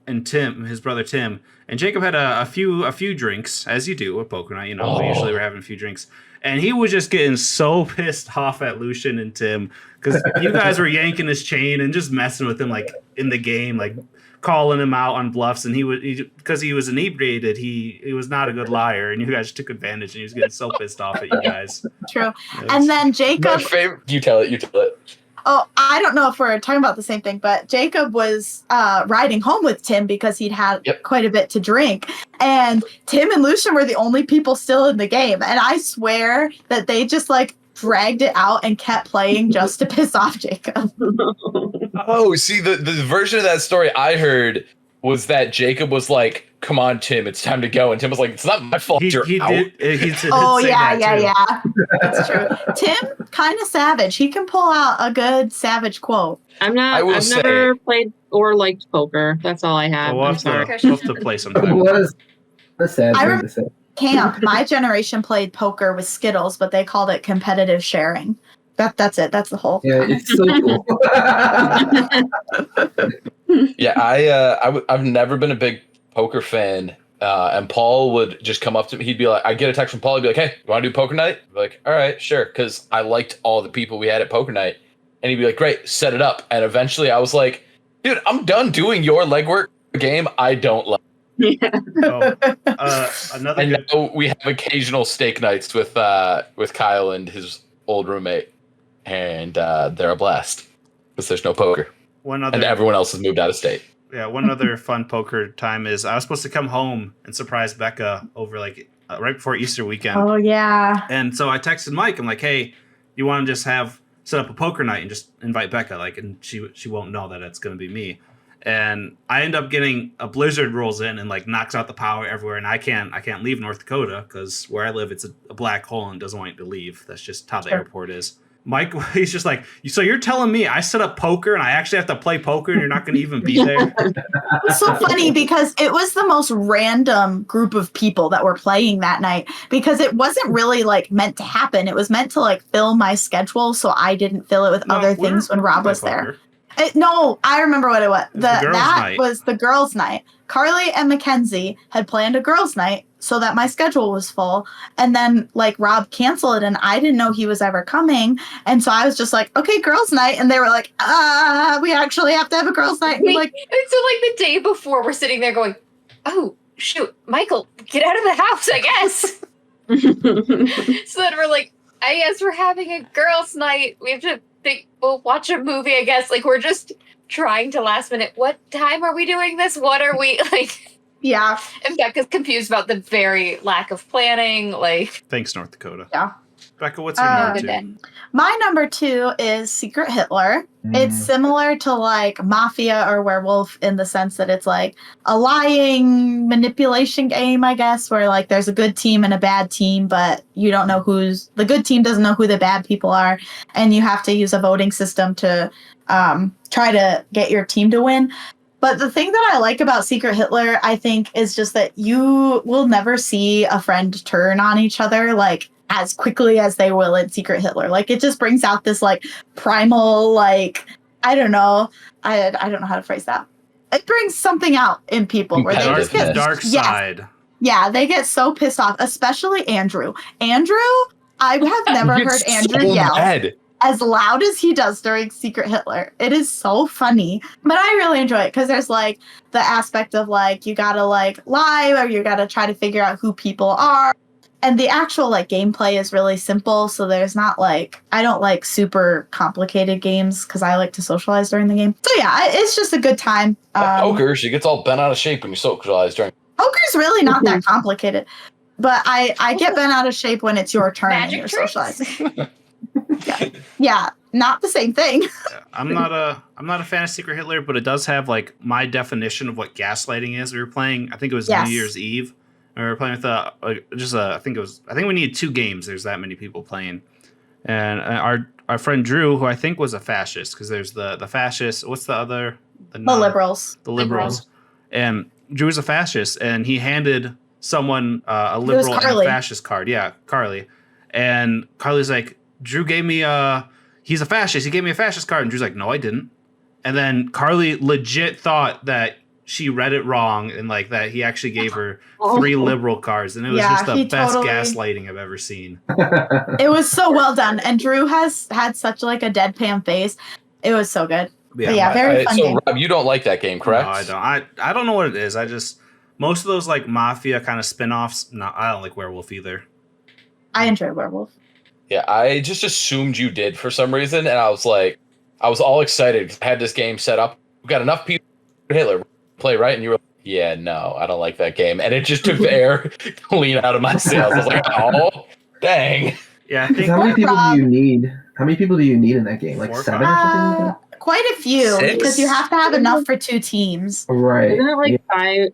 and Tim, his brother Tim, and Jacob had a few drinks, as you do at poker night. Usually we're having a few drinks, and he was just getting so pissed off at Lucian and Tim because you guys were yanking his chain and just messing with him like in the game, like calling him out on bluffs, and because he was inebriated, he was not a good liar, and you guys took advantage, and he was getting so pissed off at you guys. True. And then My Jacob, favorite. You tell it. oh, I don't know if we're talking about the same thing, but Jacob was riding home with Tim because he'd had quite a bit to drink. And Tim and Lucian were the only people still in the game. And I swear that they just like dragged it out and kept playing just to piss off Jacob. Oh, see, the version of that story I heard was that Jacob was like, "Come on, Tim, it's time to go," and Tim was like, "It's not my fault. You're out." Oh yeah. That's true. Tim, kind of savage. He can pull out a good savage quote. I've never played or liked poker. That's all I have. We'll I'm have sorry. to play sometime. What is the sad I thing remember- to say? Camp, my generation played poker with Skittles, but they called it competitive sharing. That's it. That's the whole. Yeah, it's so cool. Yeah, I've never been a big poker fan. And Paul would just come up to me. He'd be like, I'd get a text from Paul. He'd be like, "Hey, you want to do poker night?" I'd be like, "All right, sure." Because I liked all the people we had at poker night. And he'd be like, "Great, set it up." And eventually I was like, "Dude, I'm done doing your legwork game. I don't like." Another. And now we have occasional steak nights with Kyle and his old roommate, and they're a blast because there's no poker, and everyone else has moved out of state. Yeah, one other fun poker time is I was supposed to come home and surprise Becca over right before Easter weekend. Oh yeah. And so I texted Mike. I'm like, "Hey, you want to just set up a poker night and just invite Becca? And she won't know that it's going to be me." And I end up getting a blizzard rolls in and knocks out the power everywhere, and I can't leave North Dakota because where I live it's a black hole and doesn't want you to leave. That's just how the airport is. Mike, he's just like, "So you're telling me I set up poker and I actually have to play poker and you're not going to even be there?" It's so funny because it was the most random group of people that were playing that night because it wasn't really meant to happen. It was meant to fill my schedule so I didn't fill it with other things when Rob was there. No, I remember what it was. That was the girls' night. Carly and Mackenzie had planned a girls' night so that my schedule was full. And then Rob canceled it and I didn't know he was ever coming. And so I was just like, "Okay, girls' night." And they were like, "We actually have to have a girls' night." And so the day before we're sitting there going, "Oh, shoot, Michael, get out of the house, I guess." So then we're like, "I guess we're having a girls' night. We have to we'll watch a movie, I guess." We're just trying to last minute. What time are we doing this? What are we Yeah. And Becca's confused about the very lack of planning. Thanks, North Dakota. Yeah. Becca, what's your number two? My number 2 is Secret Hitler. It's similar to Mafia or Werewolf in the sense that it's a lying manipulation game, I guess, where there's a good team and a bad team, but you don't know the good team doesn't know who the bad people are, and you have to use a voting system to try to get your team to win. But the thing that I like about Secret Hitler, I think, is just that you will never see a friend turn on each other as quickly as they will in Secret Hitler. It just brings out this primal, I don't know. I don't know how to phrase that. It brings something out in people where they just get dark side. Yeah, they get so pissed off, especially Andrew. Andrew, I have never heard Andrew yell as loud as he does during Secret Hitler. It is so funny. But I really enjoy it because there's the aspect of you gotta lie or you gotta try to figure out who people are. And the actual like gameplay is really simple, so there's not like I don't like super complicated games because I like to socialize during the game. So yeah, it's just a good time. Poker, she gets all bent out of shape when you socialize during. Poker's really not that complicated, but I get bent out of shape when it's your turn Magic and you're tricks? socializing. Yeah, not the same thing. I'm not a fan of Secret Hitler, but it does have like my definition of what gaslighting is. We were playing, I think it was Yes. New Year's Eve. And we were playing with I think we needed 2 games. There's that many people playing, and our friend Drew, who I think was a fascist, because there's the fascist. What's the other? The liberals. The liberals. And Drew was a fascist, and he handed someone a liberal and a Carly. fascist card. Yeah, Carly. And Carly's like, Drew gave me he's a fascist. He gave me a fascist card. And Drew's like, no, I didn't. And then Carly legit thought that she read it wrong and like that he actually gave her 3 liberal cards. And it was just the best gaslighting I've ever seen. It was so well done. And Drew has had such like a deadpan face. It was so good. But yeah, very fun So game. Rob, you don't like that game, correct? No, I don't. I don't know what it is. Most of those like mafia kind of spin-offs. No, I don't like Werewolf either. I enjoy Werewolf. Yeah, I just assumed you did for some reason, and I was all excited because I had this game set up. We got enough people to Hitler play, right? And you were like, yeah, no, I don't like that game. And it just took the air clean out of my sails. I was like, oh, dang. Yeah, I think How many people do you need? How many people do you need in that game? Like 4 or 7 or something like Quite a few 6? because you have to have enough for 2 teams. that? Right. Isn't it like 5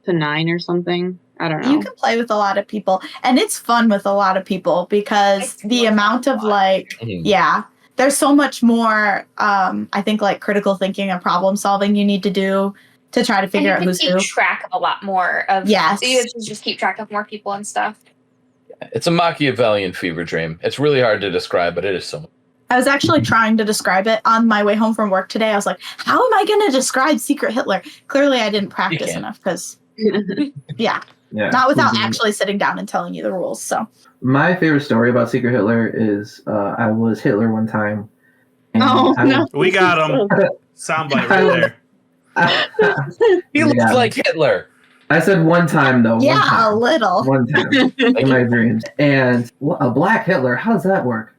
to 9 or something? I don't know. You can play with a lot of people, and it's fun with a lot of people because the amount of like, yeah, there's so much more. I think like critical thinking and problem solving you need to do to try to figure out who's keep who. track of a lot more of. Yes. So you have to just keep track of more people and stuff. It's a Machiavellian fever dream. It's really hard to describe, but it is so much. I was actually trying to describe it on my way home from work today. I was like, how am I going to describe Secret Hitler? Clearly, I didn't practice can't. enough because, Yeah. not without Mhm. actually sitting down and telling you the rules. So, My favorite story about Secret Hitler is I was Hitler one time. and Oh, I no. we got him. Soundbite right there. He looks Yeah. like Hitler. I said one time though. yeah, one time. a little. One time in my dreams. And a black Hitler, how does that work?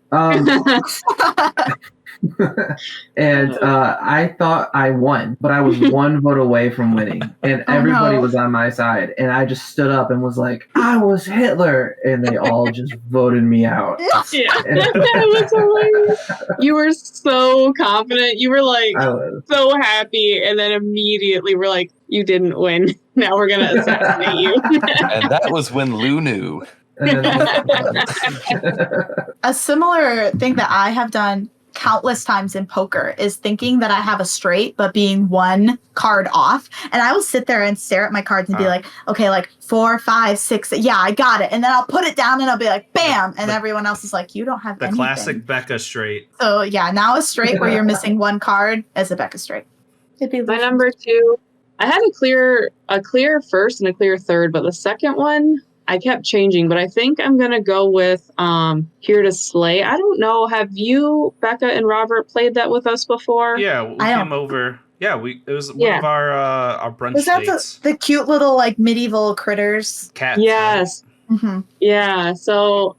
And I thought I won, but I was 1 vote away from winning, and everybody no. was on my side. And I just stood up and was like, "I was Hitler," and they all just voted me out. Yeah. That was hilarious. You were so confident. You were like I was. so happy, and then immediately we're like, "You didn't win. Now we're gonna assassinate you." And that was when Lou knew. And then- A similar thing that I have done countless times in poker is thinking that I have a straight, but being 1 card off. And I will sit there and stare at my cards and be like, okay, like 4, 5, 6. Yeah, I got it. And then I'll put it down and I'll be like, bam. And everyone else is like, you don't have The anything. classic Becca straight. So yeah, now a straight where you're missing 1 card is a Becca straight. It'd be My number 2, I had a clear first and a clear third, but the second one I kept changing. But I think I'm gonna go with Here to Slay. I don't know. Have you, Becca and Robert, played that with us before? Yeah, we I came don't- over. Yeah, it was one of our brunch Was that dates. the cute little like medieval critters? Cats. Yes. Mm-hmm. Yeah. So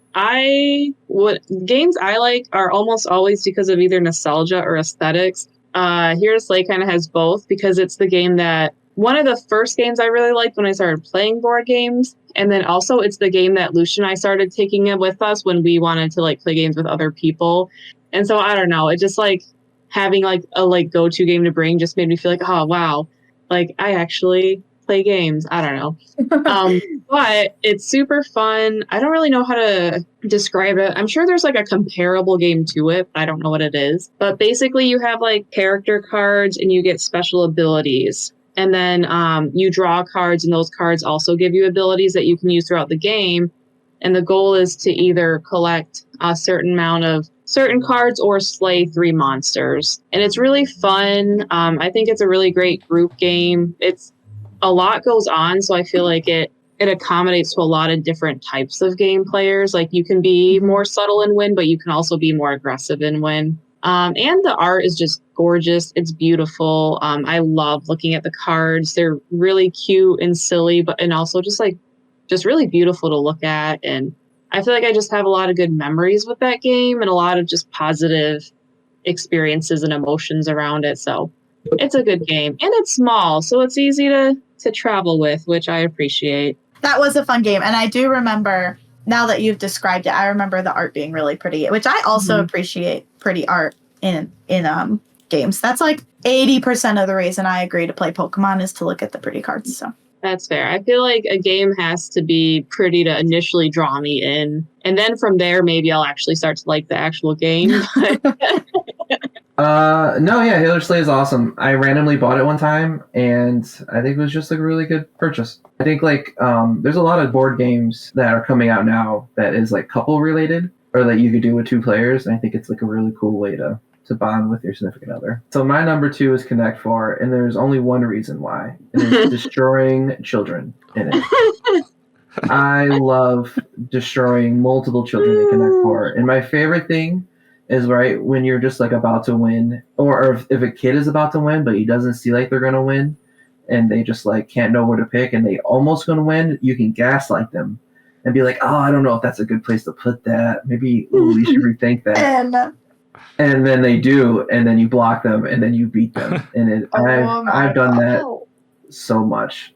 games I like are almost always because of either nostalgia or aesthetics. Here to Slay kind of has both because it's the game that one of the first games I really liked when I started playing board games. And then also it's the game that Lucia and I started taking it with us when we wanted to like play games with other people. And so I don't know, it just like having like a like go-to game to bring just made me feel like, oh wow, like I actually play games. I don't know. But it's super fun. I don't really know how to describe it. I'm sure there's like a comparable game to it. But I don't know what it is. But basically you have like character cards and you get special abilities. And then you draw cards, and those cards also give you abilities that you can use throughout the game. And the goal is to either collect a certain amount of certain cards or slay 3 monsters. And it's really fun. I think it's a really great group game. It's a lot goes on, so I feel like it accommodates to a lot of different types of game players. Like you can be more subtle and win, but you can also be more aggressive and win. And the art is just gorgeous. It's beautiful. I love looking at the cards. They're really cute and silly, and also just like just really beautiful to look at. And I feel like I just have a lot of good memories with that game and a lot of just positive experiences and emotions around it. So it's a good game. And it's small, so it's easy to travel with, which I appreciate. That was a fun game. And I do remember, now that you've described it, I remember the art being really pretty, which I also appreciate pretty art in games. That's like 80% of the reason I agree to play Pokemon is to look at the pretty cards. So that's fair. I feel like a game has to be pretty to initially draw me in. And then from there, maybe I'll actually start to like the actual game. No, yeah, Healer Slay is awesome. I randomly bought it one time, and I think it was just like a really good purchase. I think like there's a lot of board games that are coming out now that is like couple related, or that you could do with 2 players, and I think it's like a really cool way to bond with your significant other. So my number 2 is Connect 4, and there's only one reason why. It is destroying children in it. I love destroying multiple children in Connect 4, and my favorite thing is right when you're just like about to win, or if a kid is about to win but he doesn't see like they're gonna win, and they just like can't know where to pick, and they almost gonna win, you can gaslight them and be like, oh, I don't know if that's a good place to put that. Maybe we should rethink that. And then they do, and then you block them, and then you beat them. And I've done that so much.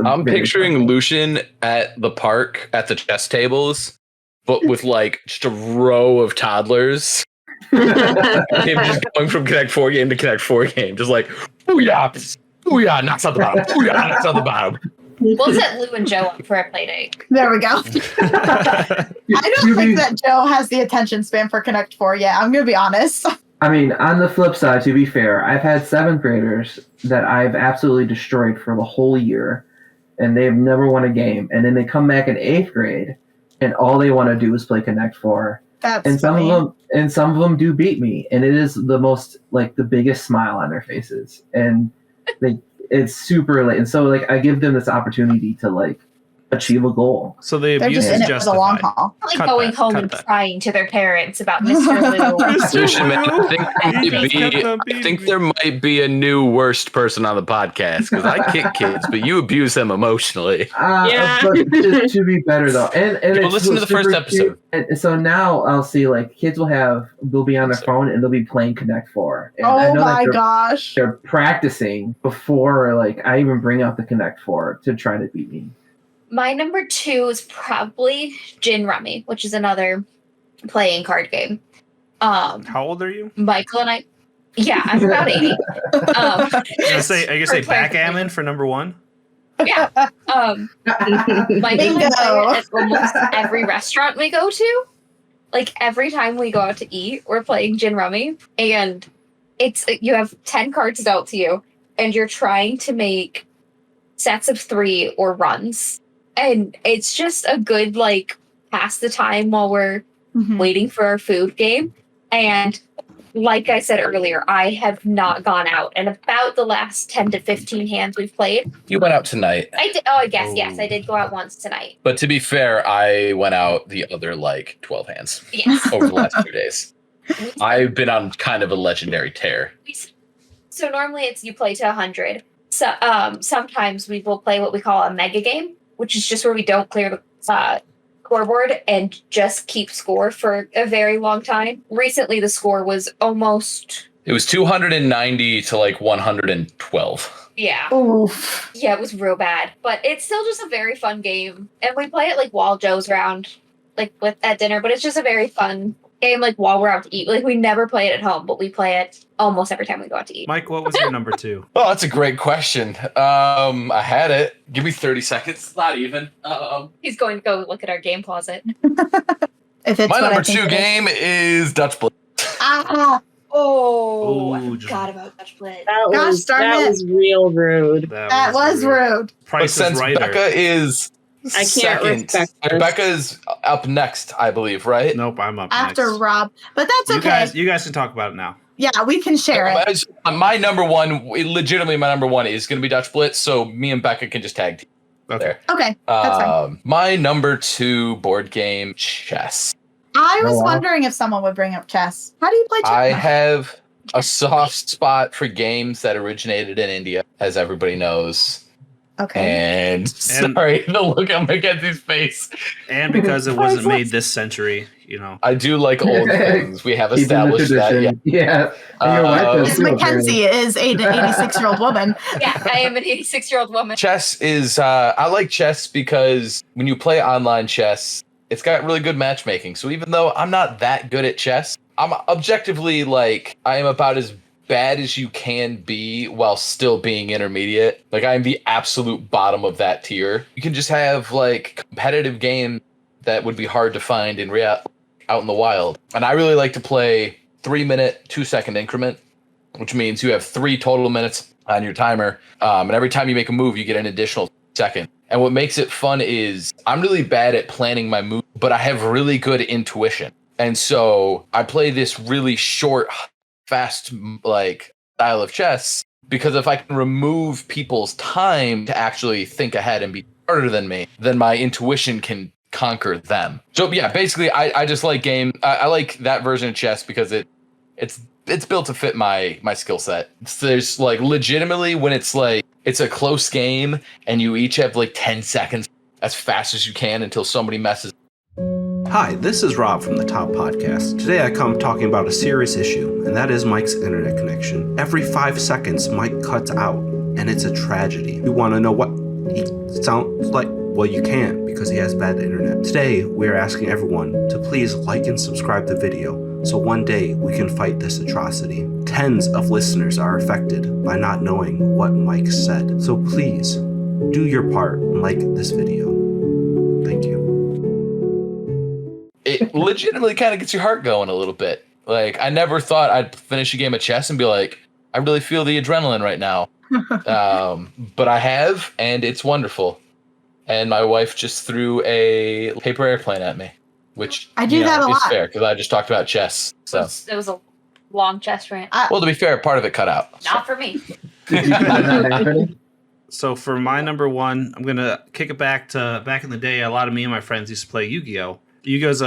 I'm picturing Lucian at the park at the chess tables, but with like just a row of toddlers. Him just going from Connect 4 game to Connect 4 game, just like, booyah, knocks out the bottom, booyah, knocks out the bottom. We'll set Lou and Joe up for a play date. There we go. I don't think that Joe has the attention span for Connect 4 yet. I'm going to be honest. I mean, on the flip side, to be fair, I've had 7th graders that I've absolutely destroyed for the whole year, and they've never won a game. And then they come back in 8th grade, and all they want to do is play Connect 4. That's some of them do beat me, and it is the most like the biggest smile on their faces, and it's super late. And so like I give them this opportunity to like achieve a goal. So the They're abuse just in is it for the long justified. haul. Like going home and crying to their parents about Mr. Lou. Lucian, man, I think there might be a new worst person on the podcast, because I kick kids, but you abuse them emotionally. Yeah. But just to be better though, and Well, listen to the first episode. And so now I'll see like kids will be on their phone and they'll be playing Connect 4. And I Oh know my that gosh. they're practicing before like I even bring out the Connect 4 to try to beat me. My number 2 is probably Gin Rummy, which is another playing card game. How old are you? Michael and I. Yeah, I'm about 80. I can say backgammon for number 1. Yeah. Michael and I at almost every restaurant we go to. Like every time we go out to eat, we're playing Gin Rummy, and you have 10 cards dealt to you, and you're trying to make sets of 3 or runs. And it's just a good, like, pass the time while we're waiting for our food game. And like I said earlier, I have not gone out. And about the last 10 to 15 hands we've played. You went out tonight. I did. Oh, I guess, yes. I did go out once tonight. But to be fair, I went out the other, like, 12 hands Yes. over the last 2 days. I've been on kind of a legendary tear. So normally it's you play to 100. So sometimes we will play what we call a mega game, which is just where we don't clear the scoreboard and just keep score for a very long time. Recently, the score was almost... It was 290 to like 112. Yeah. Oof. Yeah, it was real bad. But it's still just a very fun game. And we play it like while Joe's around, like at dinner. But it's just a very fun game, like while we're out to eat. Like we never play it at home, but we play it almost every time we go out to eat. Mike, what was your number 2? Oh, that's a great question. I had it. Give me 30 seconds. Not even. He's going to go look at our game closet. If it's My what I number think 2 it is. game is Dutch Blitz. Oh, I Ooh, forgot about Dutch Blitz. Gosh darn it. was real rude. That was rude. But Price since is Right. Becca is I can't second, respect her. Becca's up next, I believe, right? Nope, I'm up After next. Rob. But that's okay. You guys can talk about it now. Yeah, we can share it. My number 1, legitimately my number 1 is going to be Dutch Blitz, so me and Becca can just tag team Okay. there. Okay, that's fine. My number 2 board game, chess. I was Oh, wow. wondering if someone would bring up chess. How do you play chess? I have a soft spot for games that originated in India, as everybody knows. Okay. And sorry, the look on Mackenzie's face. And because it wasn't made this century, you know. I do like old things. We have Keeping the established that. Yeah. tradition. Yeah. And your wife does Miss too, Mackenzie is an 86-year-old woman. Yeah, I am an 86-year-old woman. Chess is, I like chess because when you play online chess, it's got really good matchmaking. So even though I'm not that good at chess, I'm objectively like, I am about as bad as you can be while still being intermediate. Like I'm the absolute bottom of that tier. You can just have like competitive game that would be hard to find in out in the wild. And I really like to play 3-minute, 2-second increment, which means you have 3 total minutes on your timer. And every time you make a move, you get an additional second. And what makes it fun is I'm really bad at planning my move, but I have really good intuition. And so I play this really short, fast, like style of chess because if I can remove people's time to actually think ahead and be smarter than me, then my intuition can conquer them. So yeah, basically I just like game. I like that version of chess because it's built to fit my skill set. So there's like legitimately when it's like it's a close game and you each have like 10 seconds as fast as you can until somebody messes. Hi, this is Rob from the Top Podcast. Today I come talking about a serious issue, and that is Mike's internet connection. Every 5 seconds, Mike cuts out, and it's a tragedy. You want to know what he sounds like? Well, you can't because he has bad internet. Today, we are asking everyone to please like and subscribe the video so one day we can fight this atrocity. Tens of listeners are affected by not knowing what Mike said. So please, do your part and like this video. Thank you. It legitimately kind of gets your heart going a little bit. Like, I never thought I'd finish a game of chess and be like, I really feel the adrenaline right now. But I have, and it's wonderful. And my wife just threw a paper airplane at me, which I do that a is lot. fair because I just talked about chess. So, It was a long chess rant. well, to be fair, part of it cut out. Not for me. Did you see that not happening? So for my number one, I'm gonna kick it back to back in the day. A lot of me and my friends used to play Yu-Gi-Oh. Yu-Gi-Oh's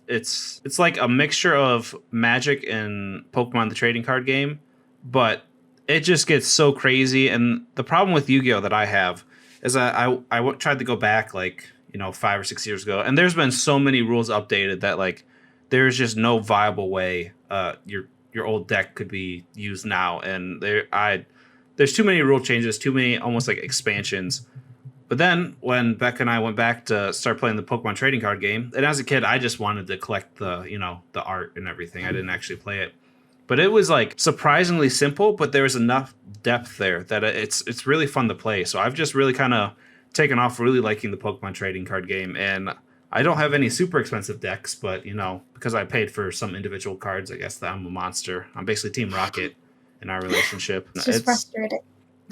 it's like a mixture of Magic and Pokemon the trading card game, but it just gets so crazy. And the problem with Yu-Gi-Oh that I have is I tried to go back like 5 or 6 years ago, and there's been so many rules updated that like there's just no viable way your old deck could be used now, and there's too many rule changes, too many almost like expansions. But then when Becca and I went back to start playing the Pokemon trading card game, and as a kid, I just wanted to collect the art and everything. I didn't actually play it. But it was like surprisingly simple, but there was enough depth there that it's really fun to play. So I've just really kind of taken off really liking the Pokemon trading card game. And I don't have any super expensive decks, but because I paid for some individual cards, I guess that I'm a monster. I'm basically Team Rocket in our relationship. It's just frustrating.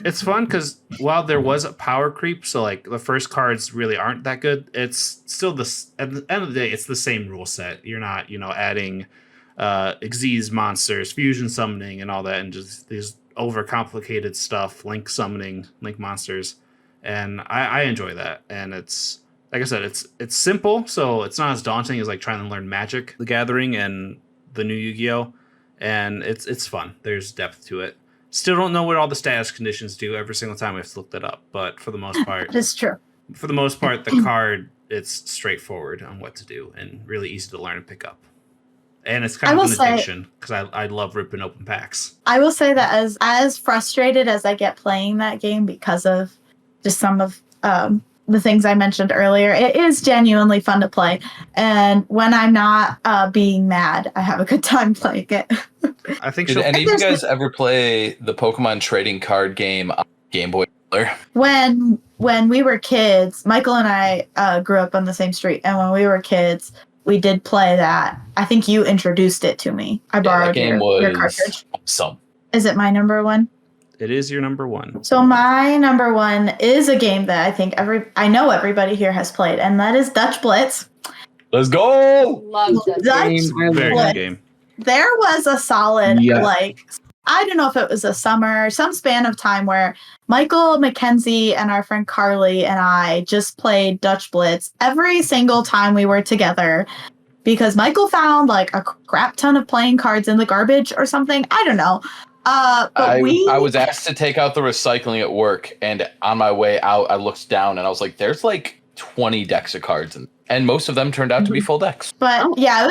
It's fun because while there was a power creep, so like the first cards really aren't that good, it's still at the end of the day, it's the same rule set. You're not, adding Xyz monsters, fusion summoning and all that, and just these overcomplicated stuff, link summoning, link monsters. And I enjoy that. And it's, like I said, it's simple, so it's not as daunting as like trying to learn Magic the Gathering and the new Yu-Gi-Oh! And it's fun. There's depth to it. Still don't know what all the status conditions do every single time I have to look that up, but for the most part, That's true. For the most part, the card, it's straightforward on what to do and really easy to learn and pick up. And it's kind of an addiction because I love ripping open packs. I will say that as frustrated as I get playing that game because of just some of the things I mentioned earlier, it is genuinely fun to play. And when I'm not being mad, I have a good time playing it. I think Did any of you guys ever play the Pokemon trading card game on Game Boy Color? When we were kids, Michael and I grew up on the same street, and when we were kids, we did play that. I think you introduced it to me. I borrowed your cartridge. Awesome. Is it my number one? It is your number one. So my number one is a game that I think I know everybody here has played, and that is Dutch Blitz. Let's go! Love that Dutch Very good game. There was a solid, I don't know if it was a summer, some span of time where Michael, Mackenzie, and our friend Carly and I just played Dutch Blitz every single time we were together because Michael found like a crap ton of playing cards in the garbage or something. I don't know. But I was asked to take out the recycling at work, and on my way out, I looked down and I was like, "There's like 20 decks of cards, and most of them turned out to be full decks." But yeah,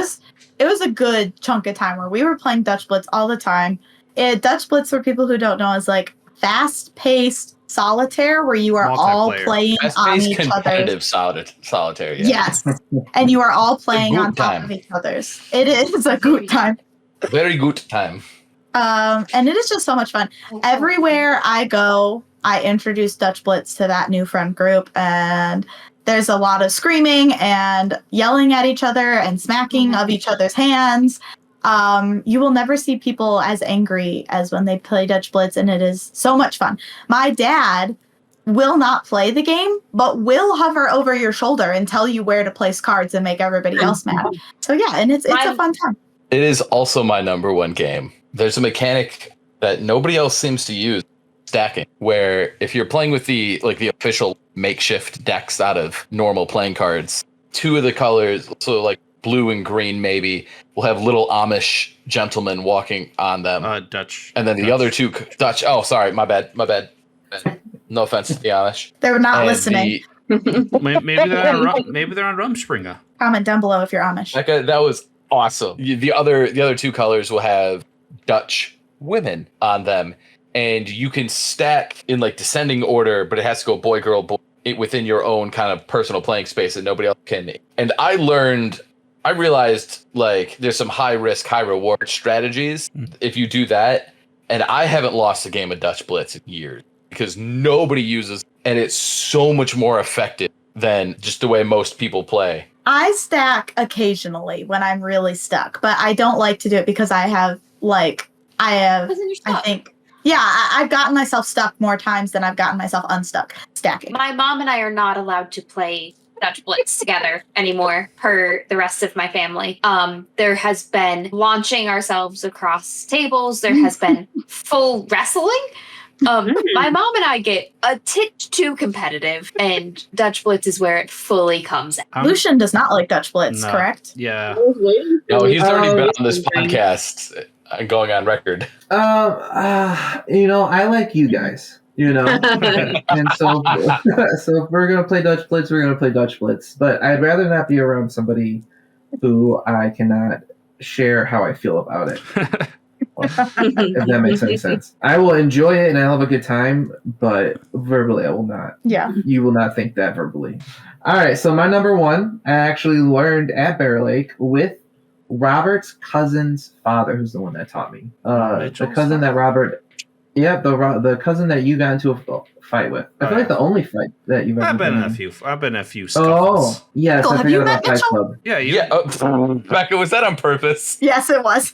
it was a good chunk of time where we were playing Dutch Blitz all the time. Dutch Blitz, for people who don't know, is like fast-paced solitaire where you are all Multiplayer. playing on Fast-paced each other's. competitive solitaire. Yeah. Yes, and you are all playing good on top time. of each other's. It is a good time. Very good time. And it is just so much fun. Everywhere I go, I introduce Dutch Blitz to that new friend group, and there's a lot of screaming and yelling at each other and smacking of each other's hands. You will never see people as angry as when they play Dutch Blitz, and it is so much fun. My dad will not play the game, but will hover over your shoulder and tell you where to place cards and make everybody else mad. So yeah, and it's a fun time. It is also my number one game. There's a mechanic that nobody else seems to use, stacking, where if you're playing with the official makeshift decks out of normal playing cards, two of the colors, so like blue and green maybe, will have little Amish gentlemen walking on them. Dutch. And then the other two Dutch. Oh, sorry, my bad. No offense to the Amish. They were not And listening. Maybe they're on Rumspringa. Comment down below if you're Amish. That was awesome. The other two colors will have Dutch women on them, and you can stack in like descending order, but it has to go boy, girl, boy within your own kind of personal playing space that nobody else can. And I realized like there's some high risk, high reward strategies if you do that. And I haven't lost a game of Dutch Blitz in years because nobody uses, and it's so much more effective than just the way most people play. I stack occasionally when I'm really stuck, but I don't like to do it because I've gotten myself stuck more times than I've gotten myself unstuck stacking. My mom and I are not allowed to play Dutch Blitz together anymore per the rest of my family. There has been launching ourselves across tables. There has been full wrestling. My mom and I get a tick too competitive, and Dutch Blitz is where it fully comes out. Lucian does not like Dutch Blitz, No. correct? Yeah. No, he's already been on this podcast, going on record. I like you guys, and so if we're gonna play Dutch Blitz, we're gonna play Dutch Blitz. But I'd rather not be around somebody who I cannot share how I feel about it. If that makes any sense. I will enjoy it and I'll have a good time, but verbally I will not. Yeah. You will not think that verbally. All right, so my number one, I actually learned at Bear Lake with Robert's cousin's father, who's the one that taught me. The cousin that Robert, the cousin that you got into a fight with. I feel like the only fight that you've ever I've been in a few scuffles. Oh, yes, Michael, I have you forgot met about Fight Mitchell? Club. Yeah. Becca, was that on purpose? Yes, it was.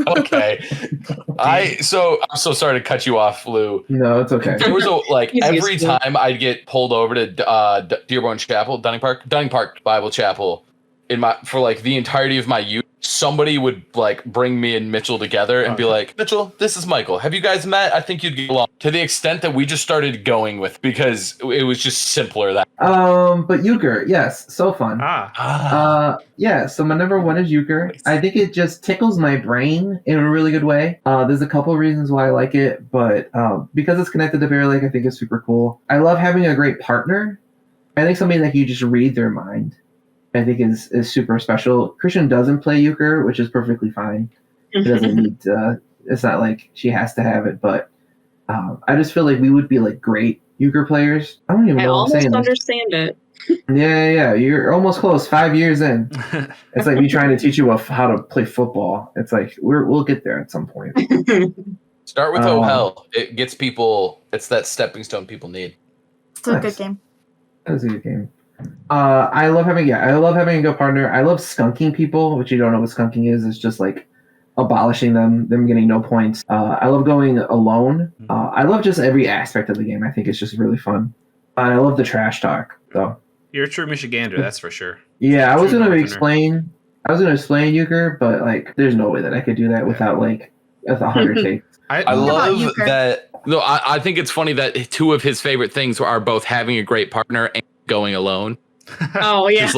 Okay. I'm so sorry to cut you off, Lou. No, it's okay. There was He's every used to it. time I'd get pulled over to Dearborn Chapel, Dunning Park Bible Chapel, for the entirety of my youth, somebody would bring me and Mitchell together and be like, Mitchell, this is Michael. Have you guys met? I think you'd get along. To the extent that we just started going with, because it was just simpler that. But euchre, yes, so fun. Yeah, so my number one is euchre. I think it just tickles my brain in a really good way. There's a couple of reasons why I like it, but because it's connected to Bear Lake, I think it's super cool. I love having a great partner. I think somebody that you just read their mind, I think is super special. Christian doesn't play euchre, which is perfectly fine. It doesn't need it's not like she has to have it, but I just feel like we would be great euchre players. I don't even know what I'm saying. Understand it. Yeah, you're almost close. 5 years in. It's like me trying to teach you how to play football. It's like we'll get there at some point. Start with Oh Hell. It gets people. It's that stepping stone people need. It's a good game. That was a good game. I love having a good partner. I love skunking people, which you don't know what skunking is. It's just abolishing them getting no points. I love going alone. I love just every aspect of the game. I think it's just really fun. And I love the trash talk, though. You're a true Michigander, that's for sure. Yeah, I was going to explain euchre, but there's no way that I could do that without 100 takes. I love that. No, I think it's funny that two of his favorite things are both having a great partner and going alone. Oh yeah.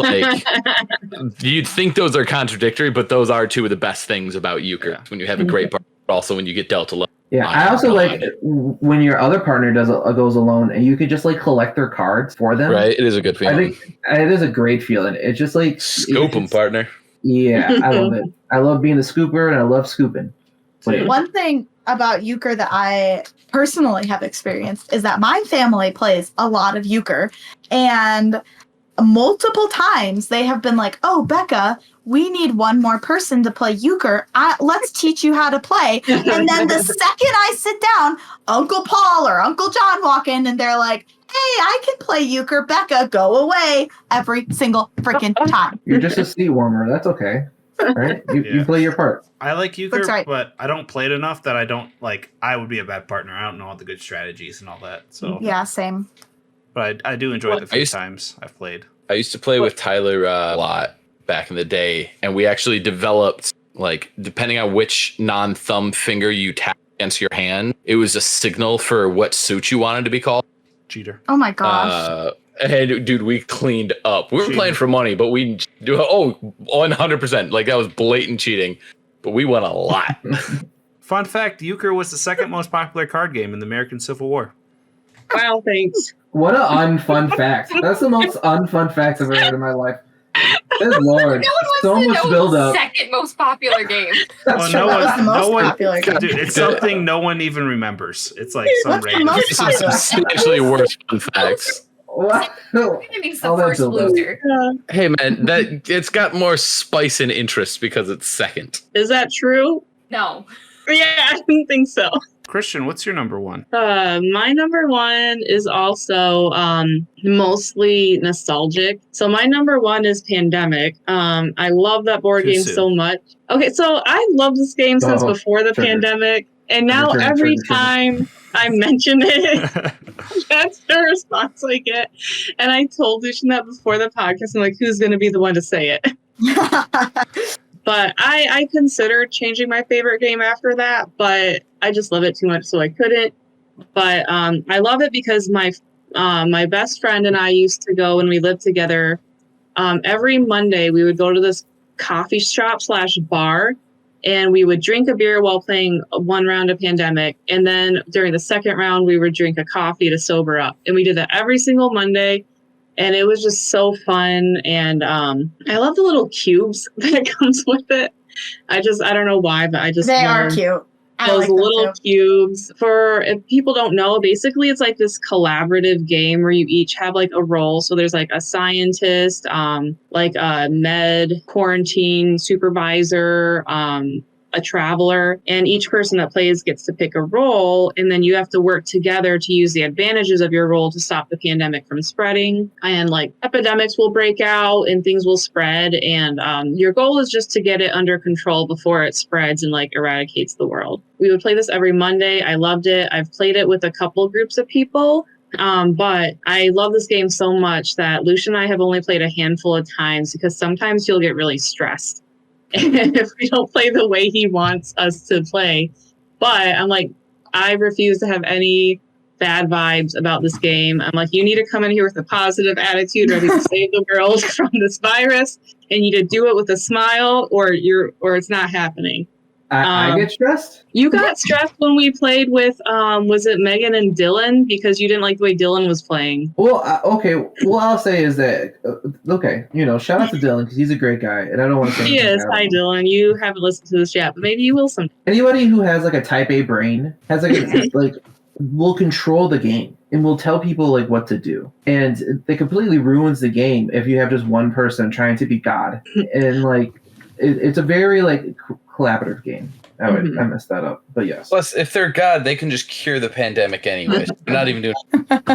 You'd think those are contradictory, but those are two of the best things about euchre. When you have a great partner, but also when you get dealt alone. Yeah, My I also God. like when your other partner goes alone and you could just like collect their cards for them. Right? It is a good I feeling. think it is a great feeling. It's just like Scope them, partner. Yeah, I love it. I love being a scooper and I love scooping. But One thing about euchre that I personally have experienced is that my family plays a lot of euchre, and multiple times they have been like, "Oh, Becca, we need one more person to play euchre. Let's teach you how to play." And then the second I sit down, Uncle Paul or Uncle John walk in and they're like, "Hey, I can play euchre. Becca, go away." Every single freaking time. you're just a seat warmer. That's okay. Right? You play your part. I like euchre, That's right. but I don't play it enough that I don't like. I would be a bad partner. I don't know all the good strategies and all that. So Yeah, same. but I do enjoy it the few used- times I've played. I used to play with Tyler a lot back in the day, and we actually developed, like, depending on which non-thumb finger you tap against your hand, it was a signal for what suit you wanted to be called. Cheater. Oh my gosh. And dude, we cleaned up. We were playing for money, but we 100%. Like, that was blatant cheating, but we won a lot. Fun fact: euchre was the second most popular card game in the American Civil War. Wow, thanks. What an unfun fact. That's the most unfun fact I've ever heard in my life. Good lord. No one So wants to much know build the up. second most popular game. That's Well, true. That was the most popular game. Dude, it's something no one even remembers. It's like some What's the random. most Some popular? substantially worse fun facts. What? That means the All that first build-up. loser. Hey man, that it's got more spice and interest because it's second. Is that true? No. Yeah, I didn't think so. Christian, what's your number one? My number one is also mostly nostalgic. So my number one is Pandemic. I love that board Too game soon. so much. Okay, so I love this game since before the triggered. pandemic, and now Triggered, every triggered. time I mention it, that's the response I get. And I told Lucian that before the podcast. I'm like, who's going to be the one to say it? But I considered changing my favorite game after that, but I just love it too much, so I couldn't. But I love it because my best friend and I used to go when we lived together. Every Monday, we would go to this coffee shop / bar, and we would drink a beer while playing one round of Pandemic. And then during the second round, we would drink a coffee to sober up. And we did that every single Monday. And it was just so fun. And I love the little cubes that comes with it. I don't know why, but I just They love are cute. I those like them little too. cubes. For if people don't know, basically it's like this collaborative game where you each have like a role. So there's like a scientist, like a med quarantine supervisor, a traveler, and each person that plays gets to pick a role, and then you have to work together to use the advantages of your role to stop the pandemic from spreading. And like epidemics will break out and things will spread, and your goal is just to get it under control before it spreads and like eradicates the world. We would play this every Monday. I loved it. I've played it with a couple groups of people. But I love this game so much that Lucian and I have only played a handful of times because sometimes you'll get really stressed if we don't play the way he wants us to play. But I'm like, I refuse to have any bad vibes about this game. I'm like, you need to come in here with a positive attitude, ready to save the world from this virus, and you need to do it with a smile, or it's not happening. I get stressed. You got stressed when we played with, was it Megan and Dylan? Because you didn't like the way Dylan was playing. Well, okay. What I'll say is that, okay, shout out to Dylan because he's a great guy, and I don't want to say He anything is. bad Hi, about him. Dylan. You haven't listened to this yet, but maybe you will someday. Anybody who has like a type A brain has like will control the game and will tell people like what to do, and it completely ruins the game if you have just one person trying to be God, and like it's a very like collaborative game. I messed that up, but yes. Plus, if they're God, they can just cure the pandemic anyways. They're not even doing.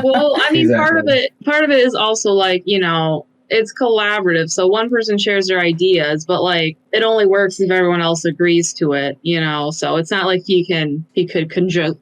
Well, I mean, Exactly. part of it is also like, it's collaborative. So one person shares their ideas, but like it only works if everyone else agrees to it, so it's not like he could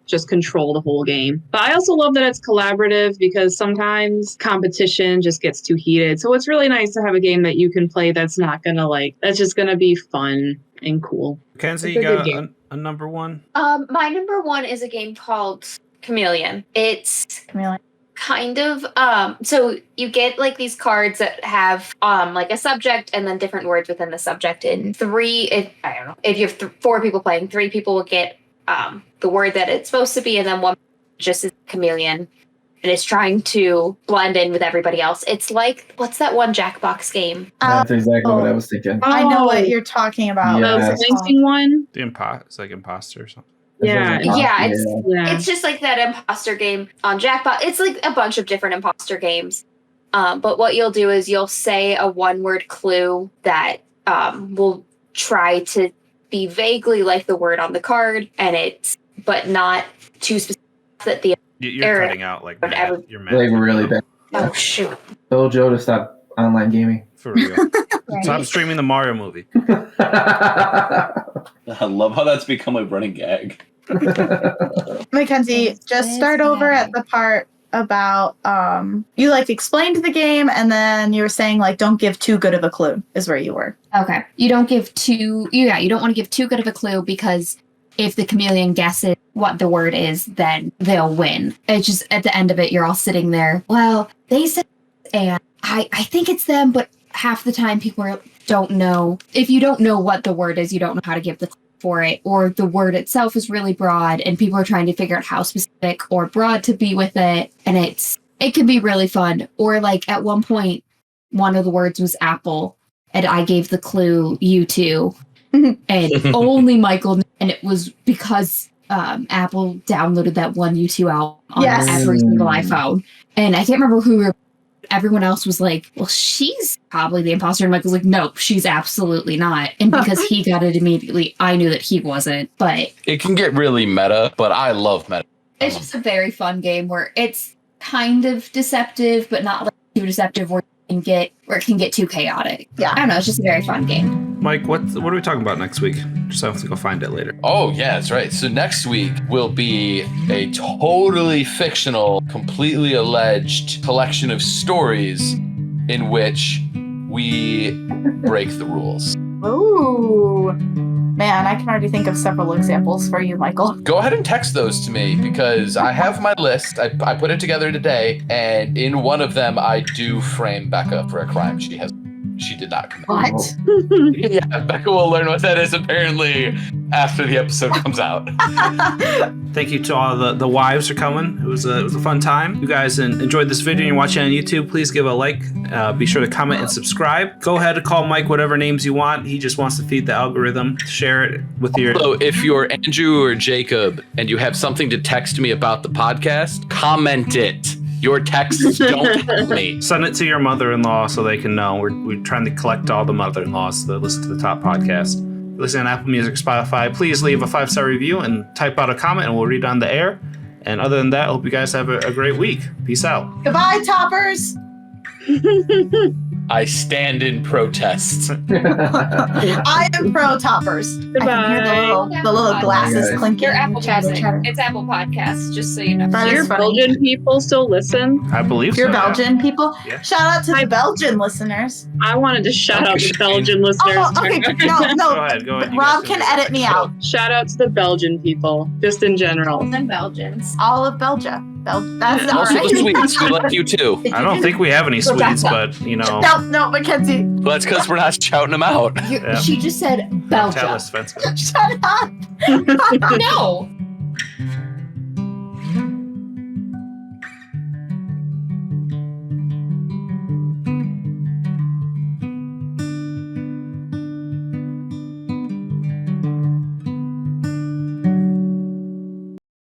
just control the whole game. But I also love that it's collaborative because sometimes competition just gets too heated. So it's really nice to have a game that you can play that's not gonna that's just gonna be fun and cool. Kenzie, It's you a good got game. a number one? My number one is a game called Chameleon. It's Chameleon. kind of so you get like these cards that have like a subject and then different words within the subject. And if you have 4 people playing, 3 people will get the word that it's supposed to be, and then one just is a chameleon and is trying to blend in with everybody else. It's like, what's that one Jackbox game? That's exactly what I was thinking. I know what you're talking about. Yeah. The What's it blinking one. It's like imposter or something. Yeah. Yeah, Yeah. it's just like that imposter game on Jackbox. It's like a bunch of different imposter games. But what you'll do is you'll say a one-word clue that will try to be vaguely like the word on the card, but not too specific that the You're cutting out like mad. You're mad. Like really bad. oh shoot. Tell Joe to stop online gaming. For real. Stop streaming the Mario movie. I love how that's become a running gag. Mackenzie, just start over at the part about you like explained the game, and then you were saying like don't give too good of a clue is where you were. Okay. You don't want to give too good of a clue, because if the chameleon guesses what the word is, then they'll win. It's just at the end of it, you're all sitting there. Well, they said, and I think it's them, but half the time people don't know. If you don't know what the word is, you don't know how to give the clue for it, or the word itself is really broad and people are trying to figure out how specific or broad to be with it, and it can be really fun. Or like at one point, one of the words was apple, and I gave the clue U2, and only Michael knew, and it was because Apple downloaded that one U2 album on every single iPhone, and I can't remember who. Everyone else was like, well, she's probably the imposter. And Michael's like, nope, she's absolutely not. And because he got it immediately, I knew that he wasn't. But It can get really meta, but I love meta. it's just a very fun game where it's kind of deceptive, but not like too deceptive where it can get too chaotic. Yeah. I don't know. It's just a very fun game. Mike, what are we talking about next week? Just so I have to go find it later. Oh, yeah, that's right. So next week will be a totally fictional, completely alleged collection of stories in which we break the rules. Ooh. Man, I can already think of several examples for you, Michael. Go ahead and text those to me, because I have my list. I put it together today, and in one of them, I do frame Becca for a crime she did not commit. What? Yeah, Becca will learn what that is apparently after the episode comes out. Thank you to all the wives for coming. It was a fun time. You guys enjoyed this video and you're watching on YouTube, please give a like. Be sure to comment and subscribe. Go ahead and call Mike whatever names you want. He just wants to feed the algorithm. Share it with your... So if you're Andrew or Jacob and you have something to text me about the podcast, comment it. Your texts don't help me. Send it to your mother-in-law so they can know. We're trying to collect all the mother-in-laws that listen to the top podcast. Listen on Apple Music, Spotify. Please leave a 5-star review and type out a comment and we'll read it on the air. And other than that, I hope you guys have a great week. Peace out. Goodbye, toppers. I stand in protest. I am pro toppers. I can hear the little glasses Guys. clinking. You're Apple Chatter, Music. chatter. It's Apple Podcasts, just so you know. That Do your is funny. Belgian people still listen? I believe Your so. yeah. Belgian people. Yeah. Shout out to the Belgian listeners. I wanted to shout out the Belgian listeners. Oh, okay. No. Go ahead. You guys Rob can edit me out. Shout out to the Belgian people, just in general. And Belgians. All of Belgium. That's all Also right. the Swedes, we like you too. I don't think we have any Swedes, but, you know... No, Mackenzie. Well, that's because we're not shouting them out. Yeah. She just said Belgium. Tell us, Svenska. Shut up. No.